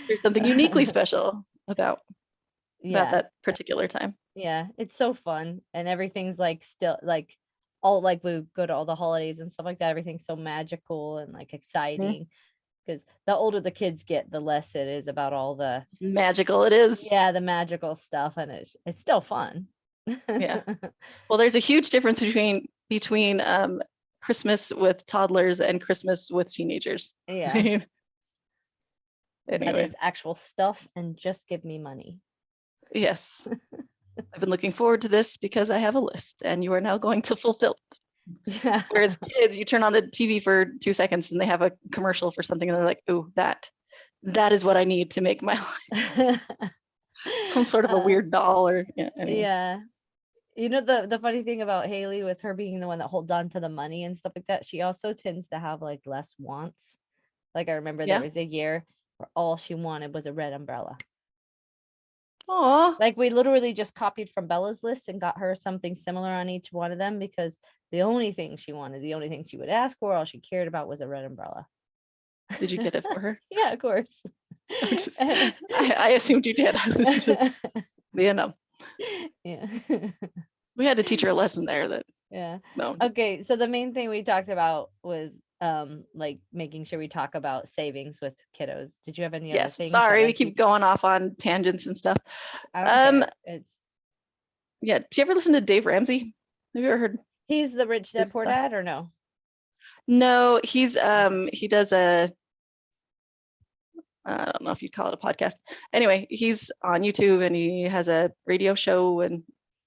there's something uniquely special about Yeah. that particular time. Yeah, it's so fun, and everything's like still like all like we go to all the holidays and stuff like that. Everything's so magical and like Mhm. exciting, because the older the kids get, the less it is about all the Magical it is. the magical stuff, and it's still fun. Yeah. Well, there's a huge difference between Christmas with toddlers and Christmas with teenagers. Yeah, that Anyway, is actual stuff, and just give me money. yes. I've been looking forward to this because I have a list and you are now going to fulfill it. Yeah. Whereas kids, you turn on the TV for 2 seconds and they have a commercial for something and they're like, "Ooh, that is what I need to make my life." Some sort of a weird doll or yeah, anyway. Yeah. The funny thing about Haley, with her being the one that holds on to the money and stuff like that, she also tends to have like less wants. Like I remember there Yeah. was a year where all she wanted was a red umbrella. Aw. Like we literally just copied from Bella's list and got her something similar on each one of them because the only thing she wanted, the only thing she would ask for, all she cared about was a red umbrella. Did you get it for her? Yeah, of course. I assumed you did. I was just, no. Yeah. We had to teach her a lesson there that Yeah. no. Okay, so the main thing we talked about was like making sure we talk about savings with kiddos. Did you have any other Yes, things? sorry, we like keep going off on tangents and stuff. I don't care. It's Yeah, do you ever listen to Dave Ramsey? Have you ever heard he's the rich his dad poor stuff? dad or no? No, he's he does a, I don't know if you'd call it a podcast. Anyway, he's on YouTube and he has a radio show, and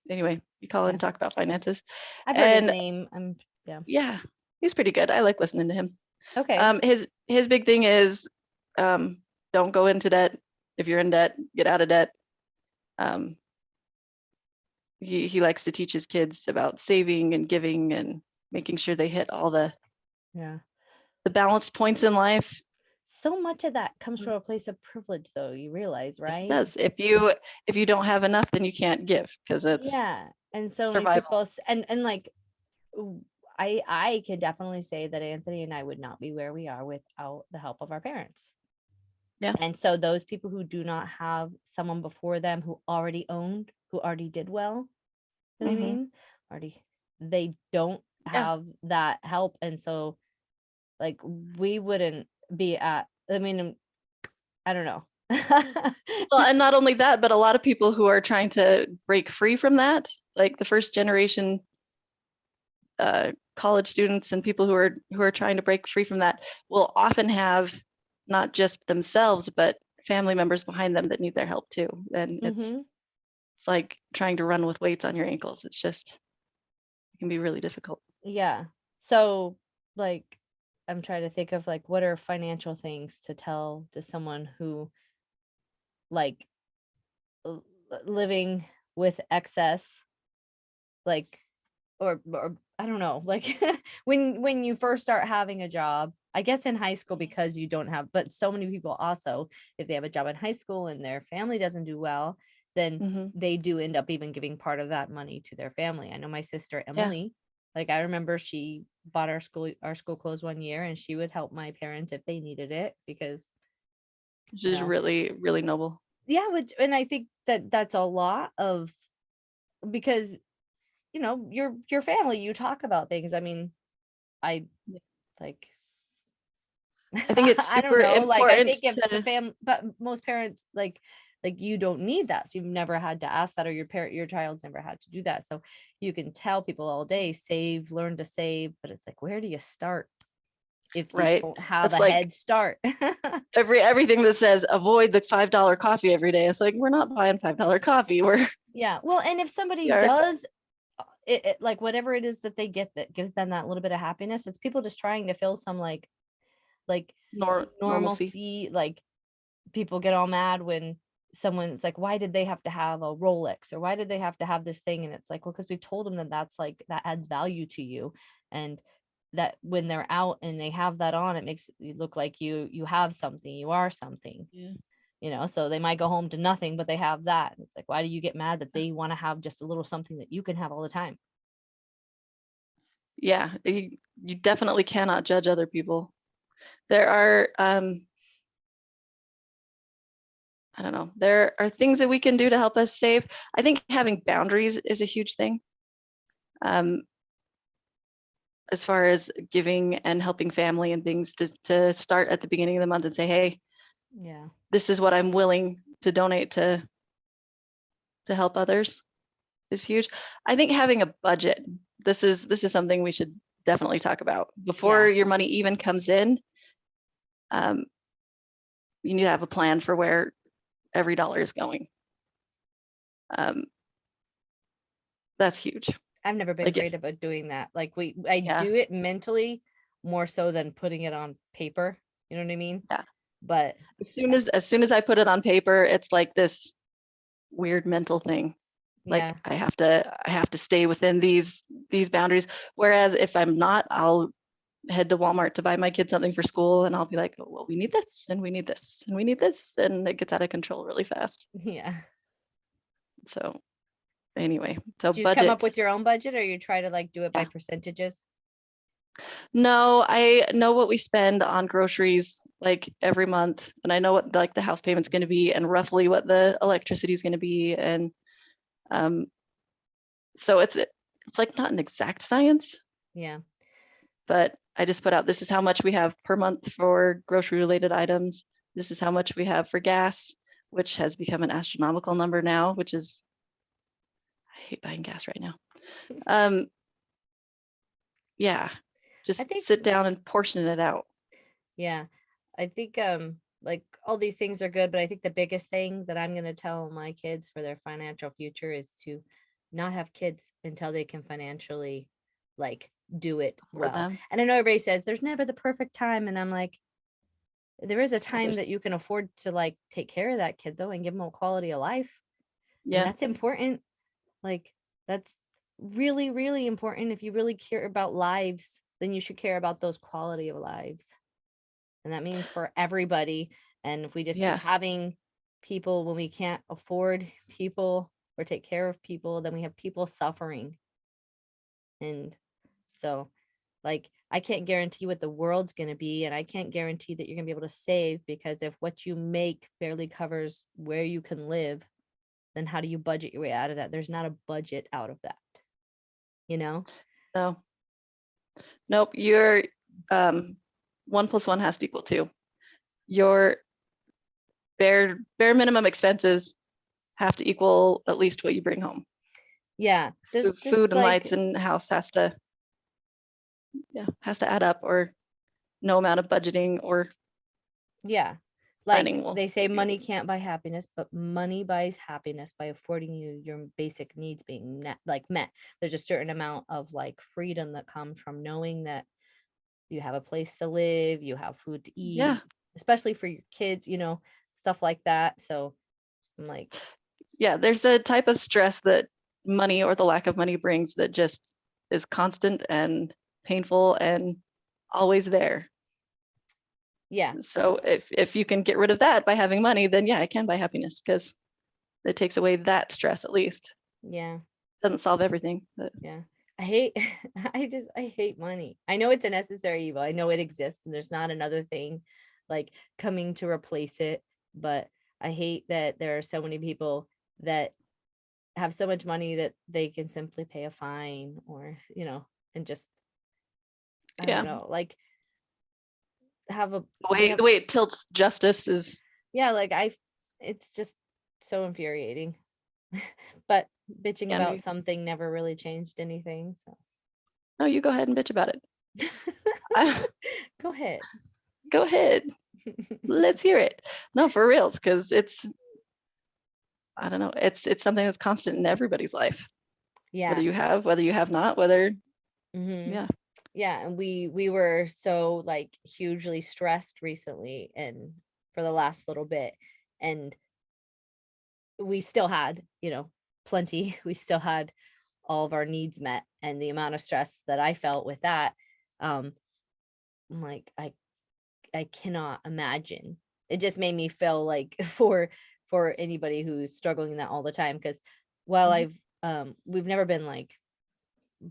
anyway, you call and Yeah. talk about finances. I've heard his And name. yeah, he's pretty good. I like listening to him. Okay. His big thing is don't go into debt. If you're in debt, get out of debt. He likes to teach his kids about saving and giving and making sure they hit all the Yeah. balanced points in life. So much of that comes from a place of privilege, though, you realize, Yes, right? it does. If you don't have enough, then you can't give because it's Yeah. And so many survival. people and like I can definitely say that Anthony and I would not be where we are without the help of our parents. Yeah. And so those people who do not have someone before them who already owned, who already did well, you know what I mean? They don't Yeah. have that help. And so like we wouldn't be at, I mean, I don't know. Well, and not only that, but a lot of people who are trying to break free from that, like the first generation college students and people who are trying to break free from that will often have not just themselves, but family members behind them that need their help too. And it's like trying to run with weights on your ankles. It's just, it can be really difficult. Yeah. So like I'm trying to think of like what are financial things to tell to someone who like living with excess, like or I don't know, like when you first start having a job, I guess in high school because you don't have, but so many people also, if they have a job in high school and their family doesn't do well, then they do end up even giving part of that money to their family. I know my sister Emily, like I remember she bought our school clothes one year and she would help my parents if they needed it because Which is really, really noble. yeah, and I think that that's a lot of because you know your family, you talk about things. I mean, I like I think it's I don't super know, like I important think if the to, family, but most parents like you don't need that, so you've never had to ask that, or your child's never had to do that, so you can tell people all day save, learn to save, but it's like where do you start if you right? don't have It's a like head start? everything that says avoid the $5 coffee every day. It's like, we're not buying $5 coffee. Yeah, well, and if somebody We are. does it like whatever it is that they get that gives them that little bit of happiness, it's people just trying to fill some like normalcy. Like people get all mad when someone's like, why did they have to have a Rolex, or why did they have to have this thing, and it's like, well, because we've told them that that's like that adds value to you, and that when they're out and they have that on, it makes you look like you have something, you are something. You know, so they might go home to nothing, but they have that. It's like, why do you get mad that they want to have just a little something that you can have all the time? Yeah, you definitely cannot judge other people. There are I don't know, there are things that we can do to help us save. I think having boundaries is a huge thing. As far as giving and helping family and things, to start at the beginning of the month and say, hey, Yeah, this is what I'm willing to donate to help others is huge. I think having a budget, this is something we should definitely talk about before your money even comes in. You need to have a plan for where every dollar is going. That's huge. I've never been Like great about doing that. Like I do it mentally more so than putting it on paper. You know what I mean? Yeah. But as soon as I put it on paper, it's like this weird mental thing. Like I have to stay within these boundaries. Whereas if I'm not, I'll head to Walmart to buy my kid something for school, and I'll be like, oh, well, we need this and we need this and we need this, and it gets out of control really fast. Yeah. So anyway, so Do you just come up budget. with your own budget, or you try to like do it by Yeah. percentages? No, I know what we spend on groceries like every month, and I know what like the house payment's going to be, and roughly what the electricity is going to be, and um, so it's like not an exact science, Yeah. but I just put out this is how much we have per month for grocery related items. This is how much we have for gas, which has become an astronomical number now, which is I hate buying gas right now. Yeah, just think- sit down and portion it out. Yeah. I think like all these things are good, but I think the biggest thing that I'm going to tell my kids for their financial future is to not have kids until they can financially like do it For well. them. And I know everybody says there's never the perfect time, and I'm like, there is a time there's- that you can afford to like take care of that kid though and give them a quality of life. And Yeah, that's important. Like that's really, really important. If you really care about lives, then you should care about those quality of lives. And that means for everybody. And if we just Yeah. keep having people when we can't afford people or take care of people, then we have people suffering. And so like I can't guarantee what the world's going to be, and I can't guarantee that you're going to be able to save, because if what you make barely covers where you can live, then how do you budget your way out of that? There's not a budget out of that, you know? no. Nope, your 1 + 1 has to equal 2. Your bare minimum expenses have to equal at least what you bring home. Yeah. There's Food just and like, lights and house has to add up, or no amount of budgeting or yeah. Like planning will they say get you money there. can't buy happiness, but money buys happiness by affording you your basic needs being met. There's a certain amount of like freedom that comes from knowing that you have a place to live, you have food to eat, Yeah, especially for your kids, stuff like that. So I'm like, yeah, there's a type of stress that money or the lack of money brings that just is constant and painful and always there. yeah, So if you can get rid of that by having money, then yeah, it can buy happiness because it takes away that stress at least. yeah, Doesn't solve everything, but yeah. I hate, I hate money. I know it's a necessary evil. I know it exists and there's not another thing like coming to replace it. But I hate that there are so many people that have so much money that they can simply pay a fine or, and just, I yeah, don't know, like have a, the way it tilts justice is yeah, like it's just so infuriating. But bitching can about be. something never really changed anything. So No, you go ahead and bitch about it. go ahead. Go ahead. Let's hear it. No, for reals, because it's I don't know, it's something that's constant in everybody's life. Yeah. Whether you have not, whether Yeah. And we were so like hugely stressed recently and for the last little bit, and we still had, plenty. We still had all of our needs met, and the amount of stress that I felt with that, I'm like, I cannot imagine. It just made me feel like for anybody who's struggling that all the time, because while we've never been like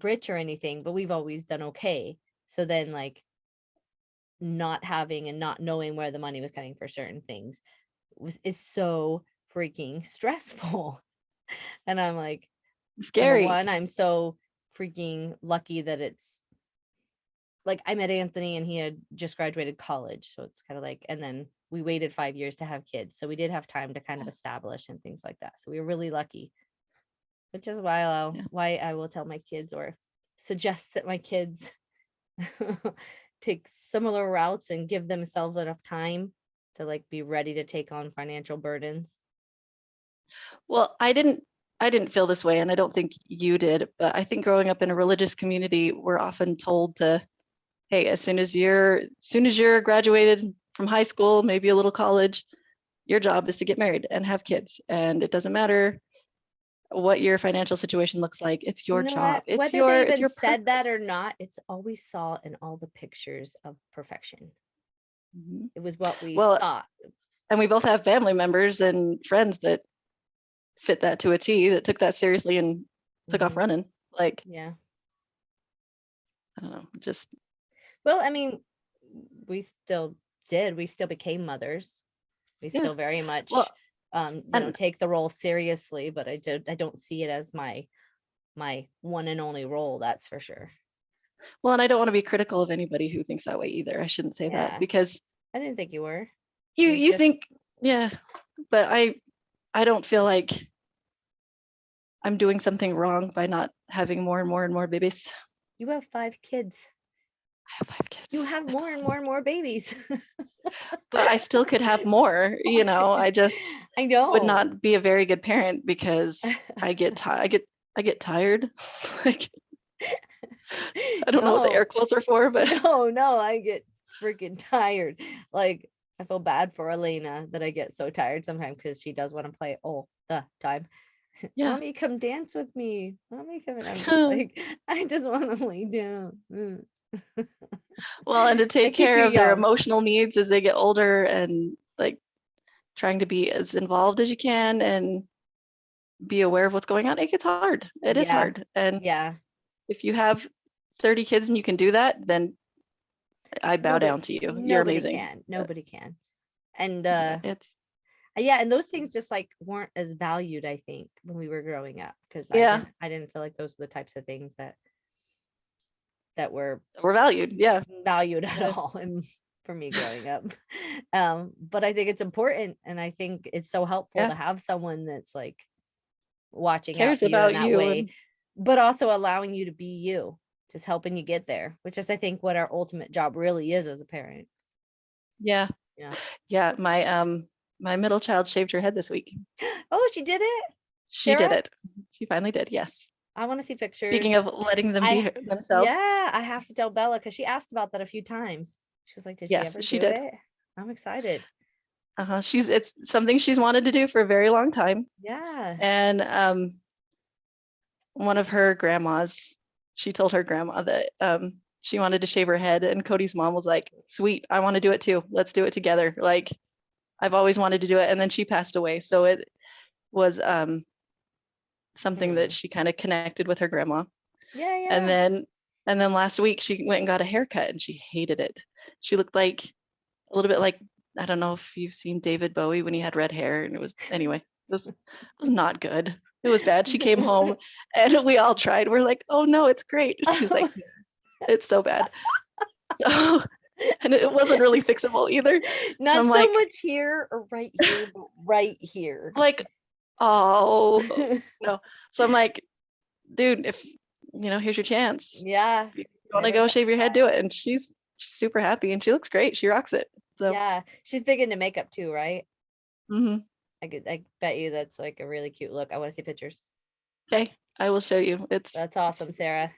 rich or anything, but we've always done okay. So then like not having and not knowing where the money was coming for certain things is so freaking stressful. And I'm like, number scary. one, I'm so freaking lucky that it's like I met Anthony and he had just graduated college. So it's kind of like, and then we waited 5 years to have kids. So we did have time to kind of establish and things like that. So we were really lucky, which is why I will tell my kids or suggest that my kids take similar routes and give themselves enough time to like be ready to take on financial burdens. Well, I didn't feel this way, and I don't think you did, but I think growing up in a religious community, we're often told to, hey, as soon as you're graduated from high school, maybe a little college, your job is to get married and have kids. And it doesn't matter what your financial situation looks like. It's your job. It's Whether your they it's even your said that or purpose. not, it's all we saw in all the pictures of perfection. Mhm. It was what we Well, saw. and we both have family members and friends that fit that to a T, that took that seriously and took off Mhm. running. Like, Yeah. I don't know, just Well, I mean, we still did. We still became mothers. We yeah. still very much, Well, and take the role seriously, but I don't see it as my one and only role. That's for sure. well, and I don't want to be critical of anybody who thinks that way either. I shouldn't say that Yeah. because I didn't think you were. you just- think, yeah, but I don't feel like I'm doing something wrong by not having more and more and more babies. You have 5 kids. I have 5 kids. You have more and more and more babies. But I still could have more, you know. I just I know. would not be a very good parent because I get tired. Like, I don't know what the air quotes are for, but No, I get freaking tired. Like, I feel bad for Elena that I get so tired sometimes because she does want to play all the time. yeah. Mommy, come dance with me. Mommy, come. And I'm just like, I just want to lay down. Well, and to I take keep care you of their young. emotional needs as they get older and like trying to be as involved as you can and be aware of what's going on, it gets hard. It is Yeah. hard. And Yeah. if you have 30 kids and you can do that, then I bow down to you. You're Nobody amazing. can. Nobody can. And It's yeah, and those things just like weren't as valued, I think, when we were growing up, because yeah, I didn't feel like those were the types of things that were we're valued. Yeah. valued at Yeah. all and for me growing up. But I think it's important, and I think it's so helpful Yeah. to have someone that's like watching out Cares for you in about that you way, and but also allowing you to be you, just helping you get there, which is I think what our ultimate job really is as a parent. yeah. Yeah. Yeah. My middle child shaved her head this week. Oh, she did it. She did Sarah? it. She finally did. Yes. I want to see pictures. Speaking of letting them be themselves. Yeah, I have to tell Bella because she asked about that a few times. She was like, "Did she Yes, ever she do did. it?" I'm excited. It's something she's wanted to do for a very long time. Yeah. And one of her grandmas, she told her grandma that she wanted to shave her head, and Cody's mom was like, "Sweet, I want to do it too. Let's do it together." Like, I've always wanted to do it, and then she passed away, so it was something that she kind of connected with her grandma. Yeah, yeah. And then last week she went and got a haircut, and she hated it. She looked like a little bit like, I don't know if you've seen David Bowie when he had red hair, and it was this was not good. It was bad. She came home and we all tried. We're like, "Oh no, it's great." She's like, "It's so bad." And it wasn't really fixable either. Not I'm so like- much here or right here, but right here. Like, oh no. So I'm like, "Dude, if here's your chance. Yeah. If you want to go shave your head, do it." And she's super happy and she looks great. She rocks it. So Yeah. She's big into makeup too, right? hmm I bet you that's like a really cute look. I want to see pictures. Okay, I will show you. That's awesome, Sarah.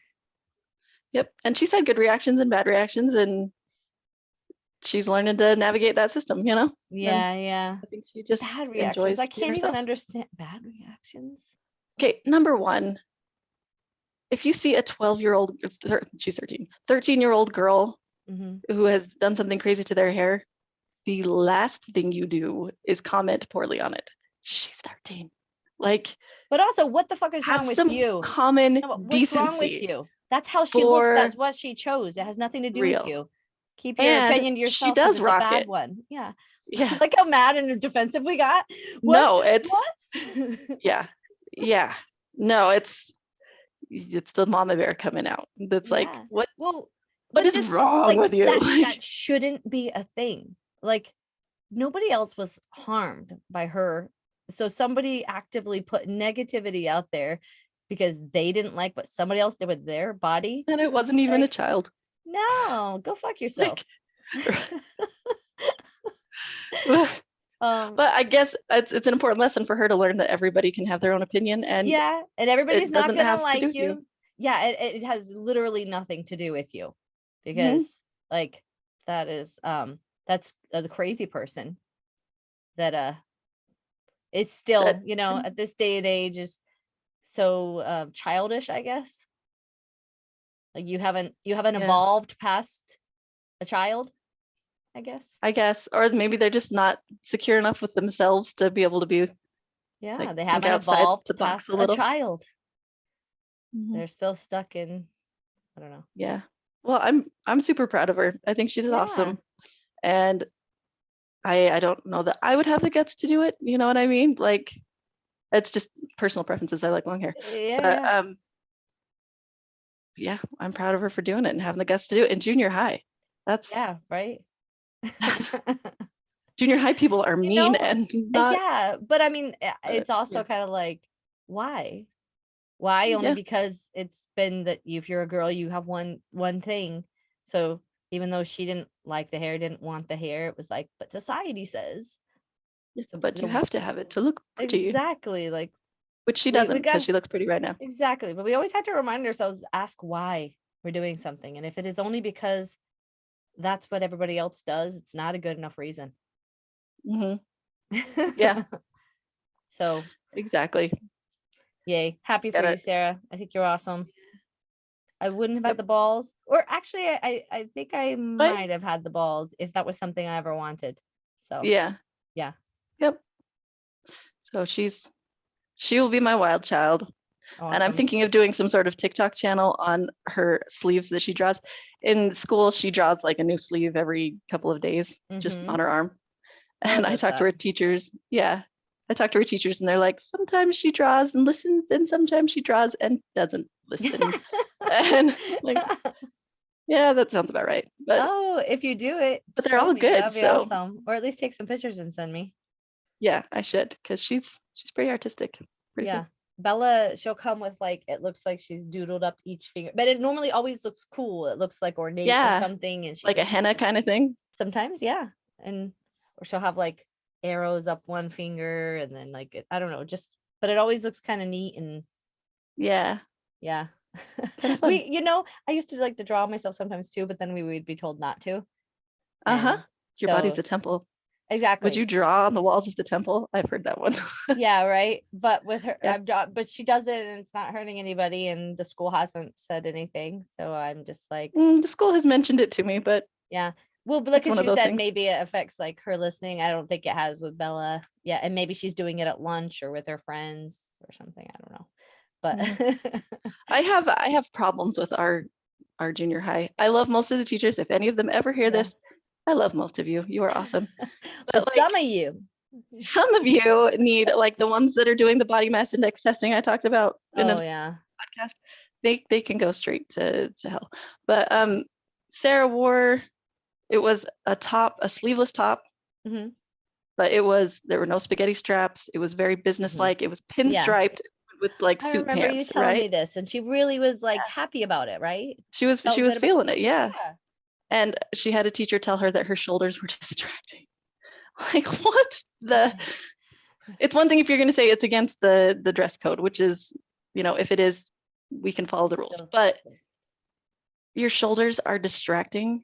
Yep. And she's had good reactions and bad reactions, and she's learning to navigate that system, And Yeah, yeah. I think she just Bad reactions. enjoys I being can't even herself. understand bad reactions. Okay, number one, if you see a 12-year-old, she's 13, 13-year-old girl Mhm. who has done something crazy to their hair, the last thing you do is comment poorly on it. She's 13. Like, But also, what the fuck is have wrong with some you? common No, what's decency. wrong with you? That's how she looks. for That's what she chose. It has nothing to do with real. you. Keep your And opinion to she yourself because does it's a rock bad it. one. Yeah. Yeah. Like how mad and defensive we got. What? No, it's What? yeah. No, it's the mama bear coming out. That's like, Yeah. what Well, what but is just wrong like with you? that, Like, that shouldn't be a thing. Like nobody else was harmed by her. So somebody actively put negativity out there because they didn't like what somebody else did with their body. and it wasn't even a Like, child. no, go fuck yourself. But Um, I guess it's an important lesson for her to learn that everybody can have their own opinion, and yeah, and everybody's not doesn't gonna have to do like with you. you. Yeah, it has literally nothing to do with you Mm-hmm. because like that is that's the crazy person that is still, That- at this day and age is so childish, I guess. Like you haven't Yeah. evolved past a child, I guess. I guess, or maybe they're just not secure enough with themselves to be able to be Yeah, like they think haven't outside evolved the box past a a little. child. Mhm. They're still stuck in, I don't know. Yeah. Well, I'm super proud of her. I think she did Yeah. awesome. And I don't know that I would have the guts to do it. You know what I mean? Like it's just personal preferences. I like long hair. Yeah, But yeah. yeah, I'm proud of her for doing it and having the guts to do it in junior high. That's Yeah, right. junior high people are You mean know, and not yeah, but I mean, it's also yeah. kind of like, why? Why? Only Yeah. because it's been that if you're a girl, you have one thing. So even though she didn't like the hair, didn't want the hair, it was like, but society says. Yes, So but you have to have it to look pretty, exactly, like which she we doesn't because got she looks pretty right now. exactly, but we always have to remind ourselves, ask why we're doing something, and if it is only because that's what everybody else does, it's not a good enough reason. Hmm. Yeah, So exactly. yay, happy for Got you, it. Sarah. I think you're awesome. I wouldn't have had Yep. the balls, or actually, I think I But might have had the balls if that was something I ever wanted. So yeah. yeah, Yep. So she will be my wild child. And I'm awesome. thinking of doing some sort of TikTok channel on her sleeves that she draws. In school, she draws like a new sleeve every couple of days, just Mm-hmm. on her arm. Bella And I does talked to that. her teachers. Yeah. I talked to her teachers and they're like, sometimes she draws and listens, and sometimes she draws and doesn't listen. And like, yeah, that sounds about right. Oh, if you do it, But they're show all me. good. That'd be So awesome. Or at least take some pictures and send me. yeah, I should, because she's pretty artistic. Pretty Yeah. cool. Bella, she'll come with like, it looks like she's doodled up each finger, but it normally always looks cool. It looks like ornate or Yeah, something. And she like a just henna kind of thing. sometimes, yeah. And or she'll have like arrows up one finger and then like I don't know, just but it always looks kind of neat and Yeah, yeah. kind of fun. I used to like to draw myself sometimes too, but then we would be told not to. Uh-huh. And Your body's so a temple. Would exactly. you draw on the walls of the temple? I've heard that one. Yeah, right. But with her, Yeah. I've drawn, but she does it and it's not hurting anybody, and the school hasn't said anything. So I'm just like, The school has mentioned it to me, but yeah. Well, but it's look, one as of you those said, things. maybe it affects like her listening. I don't think it has with Bella. Yeah, and maybe she's doing it at lunch or with her friends or something. I don't know. But I have problems with our junior high. I love most of the teachers. If any of them ever hear Yeah. this, I love most of you. You are awesome. but But some like of you. some of you need, like the ones that are doing the body mass index testing I talked about in Oh a yeah. podcast, they can go straight to hell. But Sarah wore, it was a sleeveless top, Hmm. but there were no spaghetti straps. It was very businesslike. It was Yeah. pinstriped with like I suit remember you pants, telling right? me this, and she really was like happy about it, right? She Felt was good about feeling it, yeah. Yeah. And she had a teacher tell her that her shoulders were distracting. Like what the? It's one thing if you're going to say it's against the dress code, which is, if it is, we can follow the rules. Still- But your shoulders are distracting.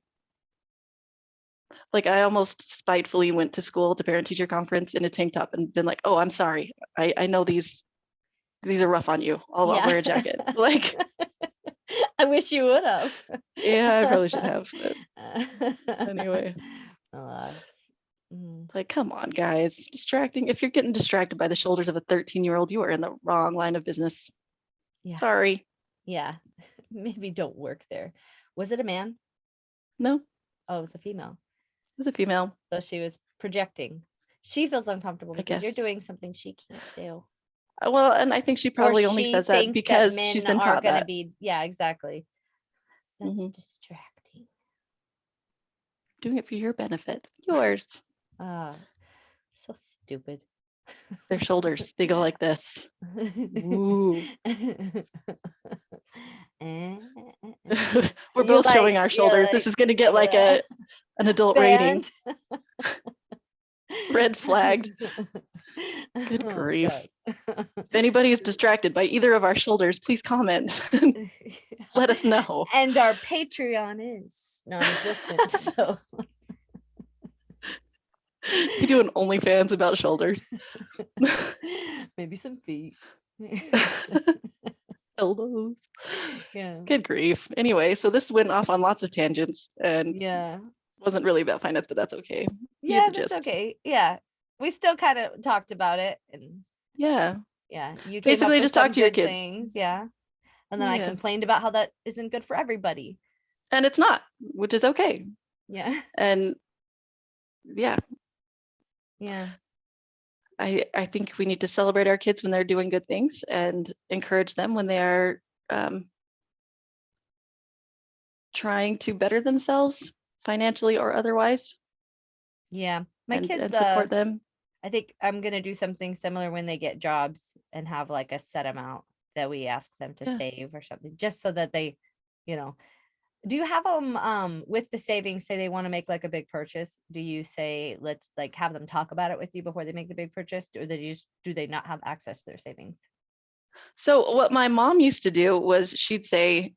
Like I almost spitefully went to school to parent teacher conference in a tank top and been like, oh, I'm sorry. I know these are rough on you. I'll wear a jacket. Like, I wish you would have. yeah, I probably should have. But anyway, Alas. Mm. like, come on, guys. Distracting. If you're getting distracted by the shoulders of a 13-year-old, you are in the wrong line of business. Yeah. Sorry. Yeah. Maybe don't work there. Was it a man? No, Oh, it was a female. it was a female. So she was projecting. She feels uncomfortable I because you're guess. doing something she can't do. Well, and I think she probably Or only she says that thinks that because she's men been are taught going to that. be, yeah, exactly. That's Mhm. distracting. Doing it for your benefit. Yours. Ah, so stupid. Their shoulders, they go like this. Ooh. We're both showing our shoulders. This is going to get like an adult rating. Red flagged. Good grief. If anybody is distracted by either of our shoulders, please comment. Let us know. And our Patreon is non-existent. So Be doing OnlyFans about shoulders. maybe some feet. Elbows. Yeah. Good grief. Anyway, so this went off on lots of tangents and Yeah. wasn't really about finance, but that's okay. You Yeah, get the that's gist. okay. Yeah. We still kind of talked about it and Yeah. Yeah. You came up Basically, with just talk some to your good kids. things. Yeah. And then I Yeah. complained about how that isn't good for everybody. And it's not, which is okay. Yeah. And yeah, Yeah. I think we need to celebrate our kids when they're doing good things and encourage them when they are trying to better themselves financially or otherwise, Yeah. My kids, and support them. I think I'm gonna do something similar when they get jobs and have like a set amount that we ask them to Yeah. save or something, just so that they, you know, do you have them with the savings, say they want to make like a big purchase? Do you say let's like have them talk about it with you before they make the big purchase, or do they not have access to their savings? So what my mom used to do was she'd say,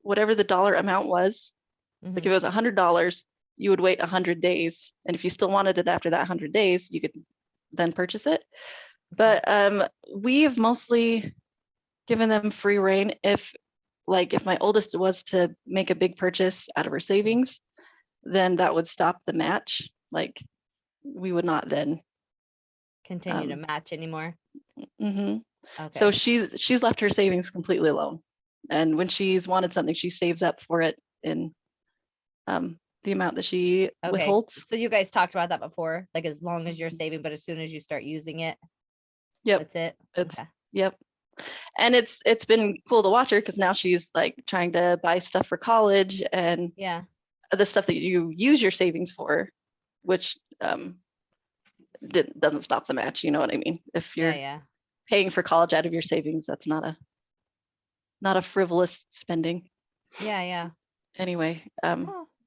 whatever the dollar amount was, like if it was $100, you would wait 100 days. And if you still wanted it after that 100 days, you could then purchase it. But we've mostly given them free reign. If my oldest was to make a big purchase out of her savings, then that would stop the match. Like we would not then Continue to match anymore. mhm. Okay. So she's left her savings completely alone. And when she's wanted something, she saves up for it in the amount that she withholds. So you guys talked about that before, like as long as you're saving, but as soon as you start using it, Yep. that's it. It's yep. And it's been cool to watch her because now she's like trying to buy stuff for college and Yeah. the stuff that you use your savings for, which doesn't stop the match. You know what I mean? If you're paying for college out of your savings, that's not a frivolous spending. Yeah. Anyway,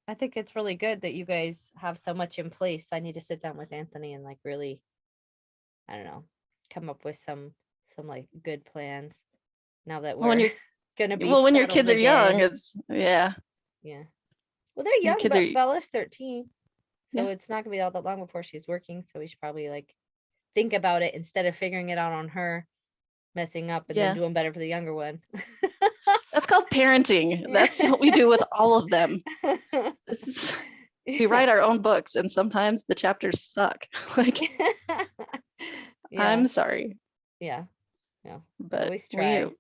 I think it's really good that you guys have so much in place. I need to sit down with Anthony and like really, I don't know, come up with some like good plans now that we're gonna be when your kids are young, again. it's yeah. Well, they're young, but are, Bella's 13, so it's not gonna be all that long before she's working. So we should probably like think about it instead of figuring it out on her messing up and then doing better for the younger one. That's called parenting. That's what we do with all of them. We write our own books and sometimes the chapters suck. Like I'm sorry. Yeah. But always try.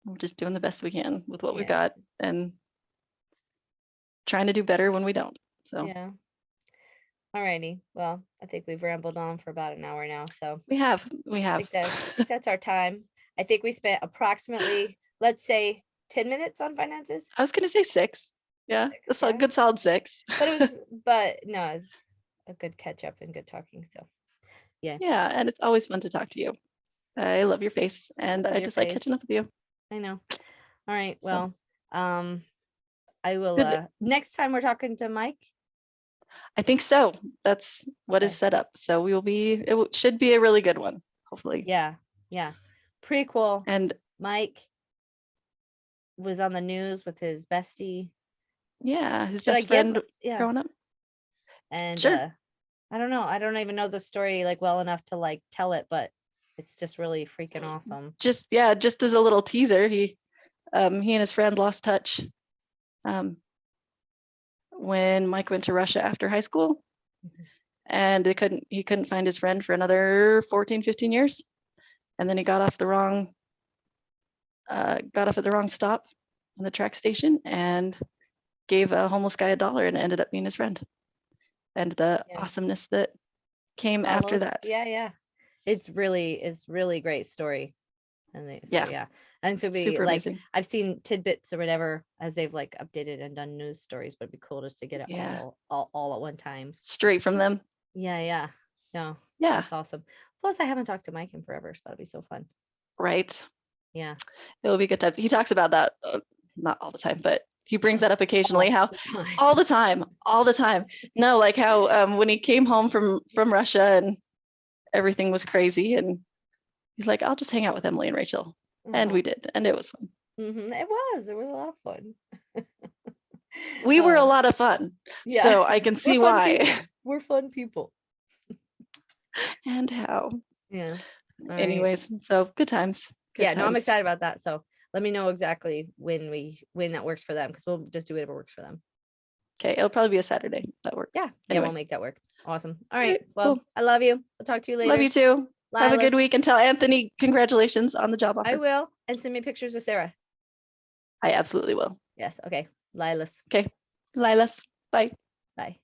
we're just doing the best we can with what we got and trying to do better when we don't. So yeah. Alrighty. Well, I think we've rambled on for about an hour now. So we have. I think that's our time. I think we spent approximately, let's say, 10 minutes on finances. I was gonna say 6. Yeah, that's a good solid 6. But no, it's a good catch up and good talking. So yeah. Yeah, and it's always fun to talk to you. I love your face and I just like catching up with you. I know. All right. Well, I will next time we're talking to Mike. I think so. That's what is set up. So it should be a really good one, hopefully. Yeah. Prequel. And Mike was on the news with his bestie. Yeah, his best friend growing up. And sure. I don't know. I don't even know the story like well enough to like tell it, but it's just really freaking awesome. Just as a little teaser, he and his friend lost touch when Mike went to Russia after high school, and he couldn't find his friend for another 14, 15 years, and then he got off at the wrong stop on the track station and gave a homeless guy $1 and it ended up being his friend, and the awesomeness that came after that. Yeah. It's really great story. And and so be super like amazing. I've seen tidbits or whatever as they've like updated and done news stories, but it'd be cool just to get it all at one time, straight from them. Yeah. That's awesome. Plus I haven't talked to Mike in forever, so that'd be so fun. Right. Yeah, it will be good times. He talks about that not all the time, but he brings that up occasionally. How all the time. No, like how when he came home from Russia and everything was crazy, and he's like, I'll just hang out with Emily and Rachel. And we did, and it was fun. It was a lot of fun. We were a lot of fun. Yeah. So I can see why. We're fun people. And how. Yeah. Anyways, so good times. No, I'm excited about that. So let me know exactly when that works for them, because we'll just do whatever works for them. Okay, it'll probably be a Saturday. That works. Yeah. Yeah, Anyway. we'll make that work. Awesome. All All right. right, Well, cool. I love you. I'll talk to you later. Love you too. Have a good Lilas. week and tell Anthony congratulations on the job offer. I will. And send me pictures of Sarah. I absolutely will. Yes. Okay. Lilas. Okay. Lilas. Bye. Bye.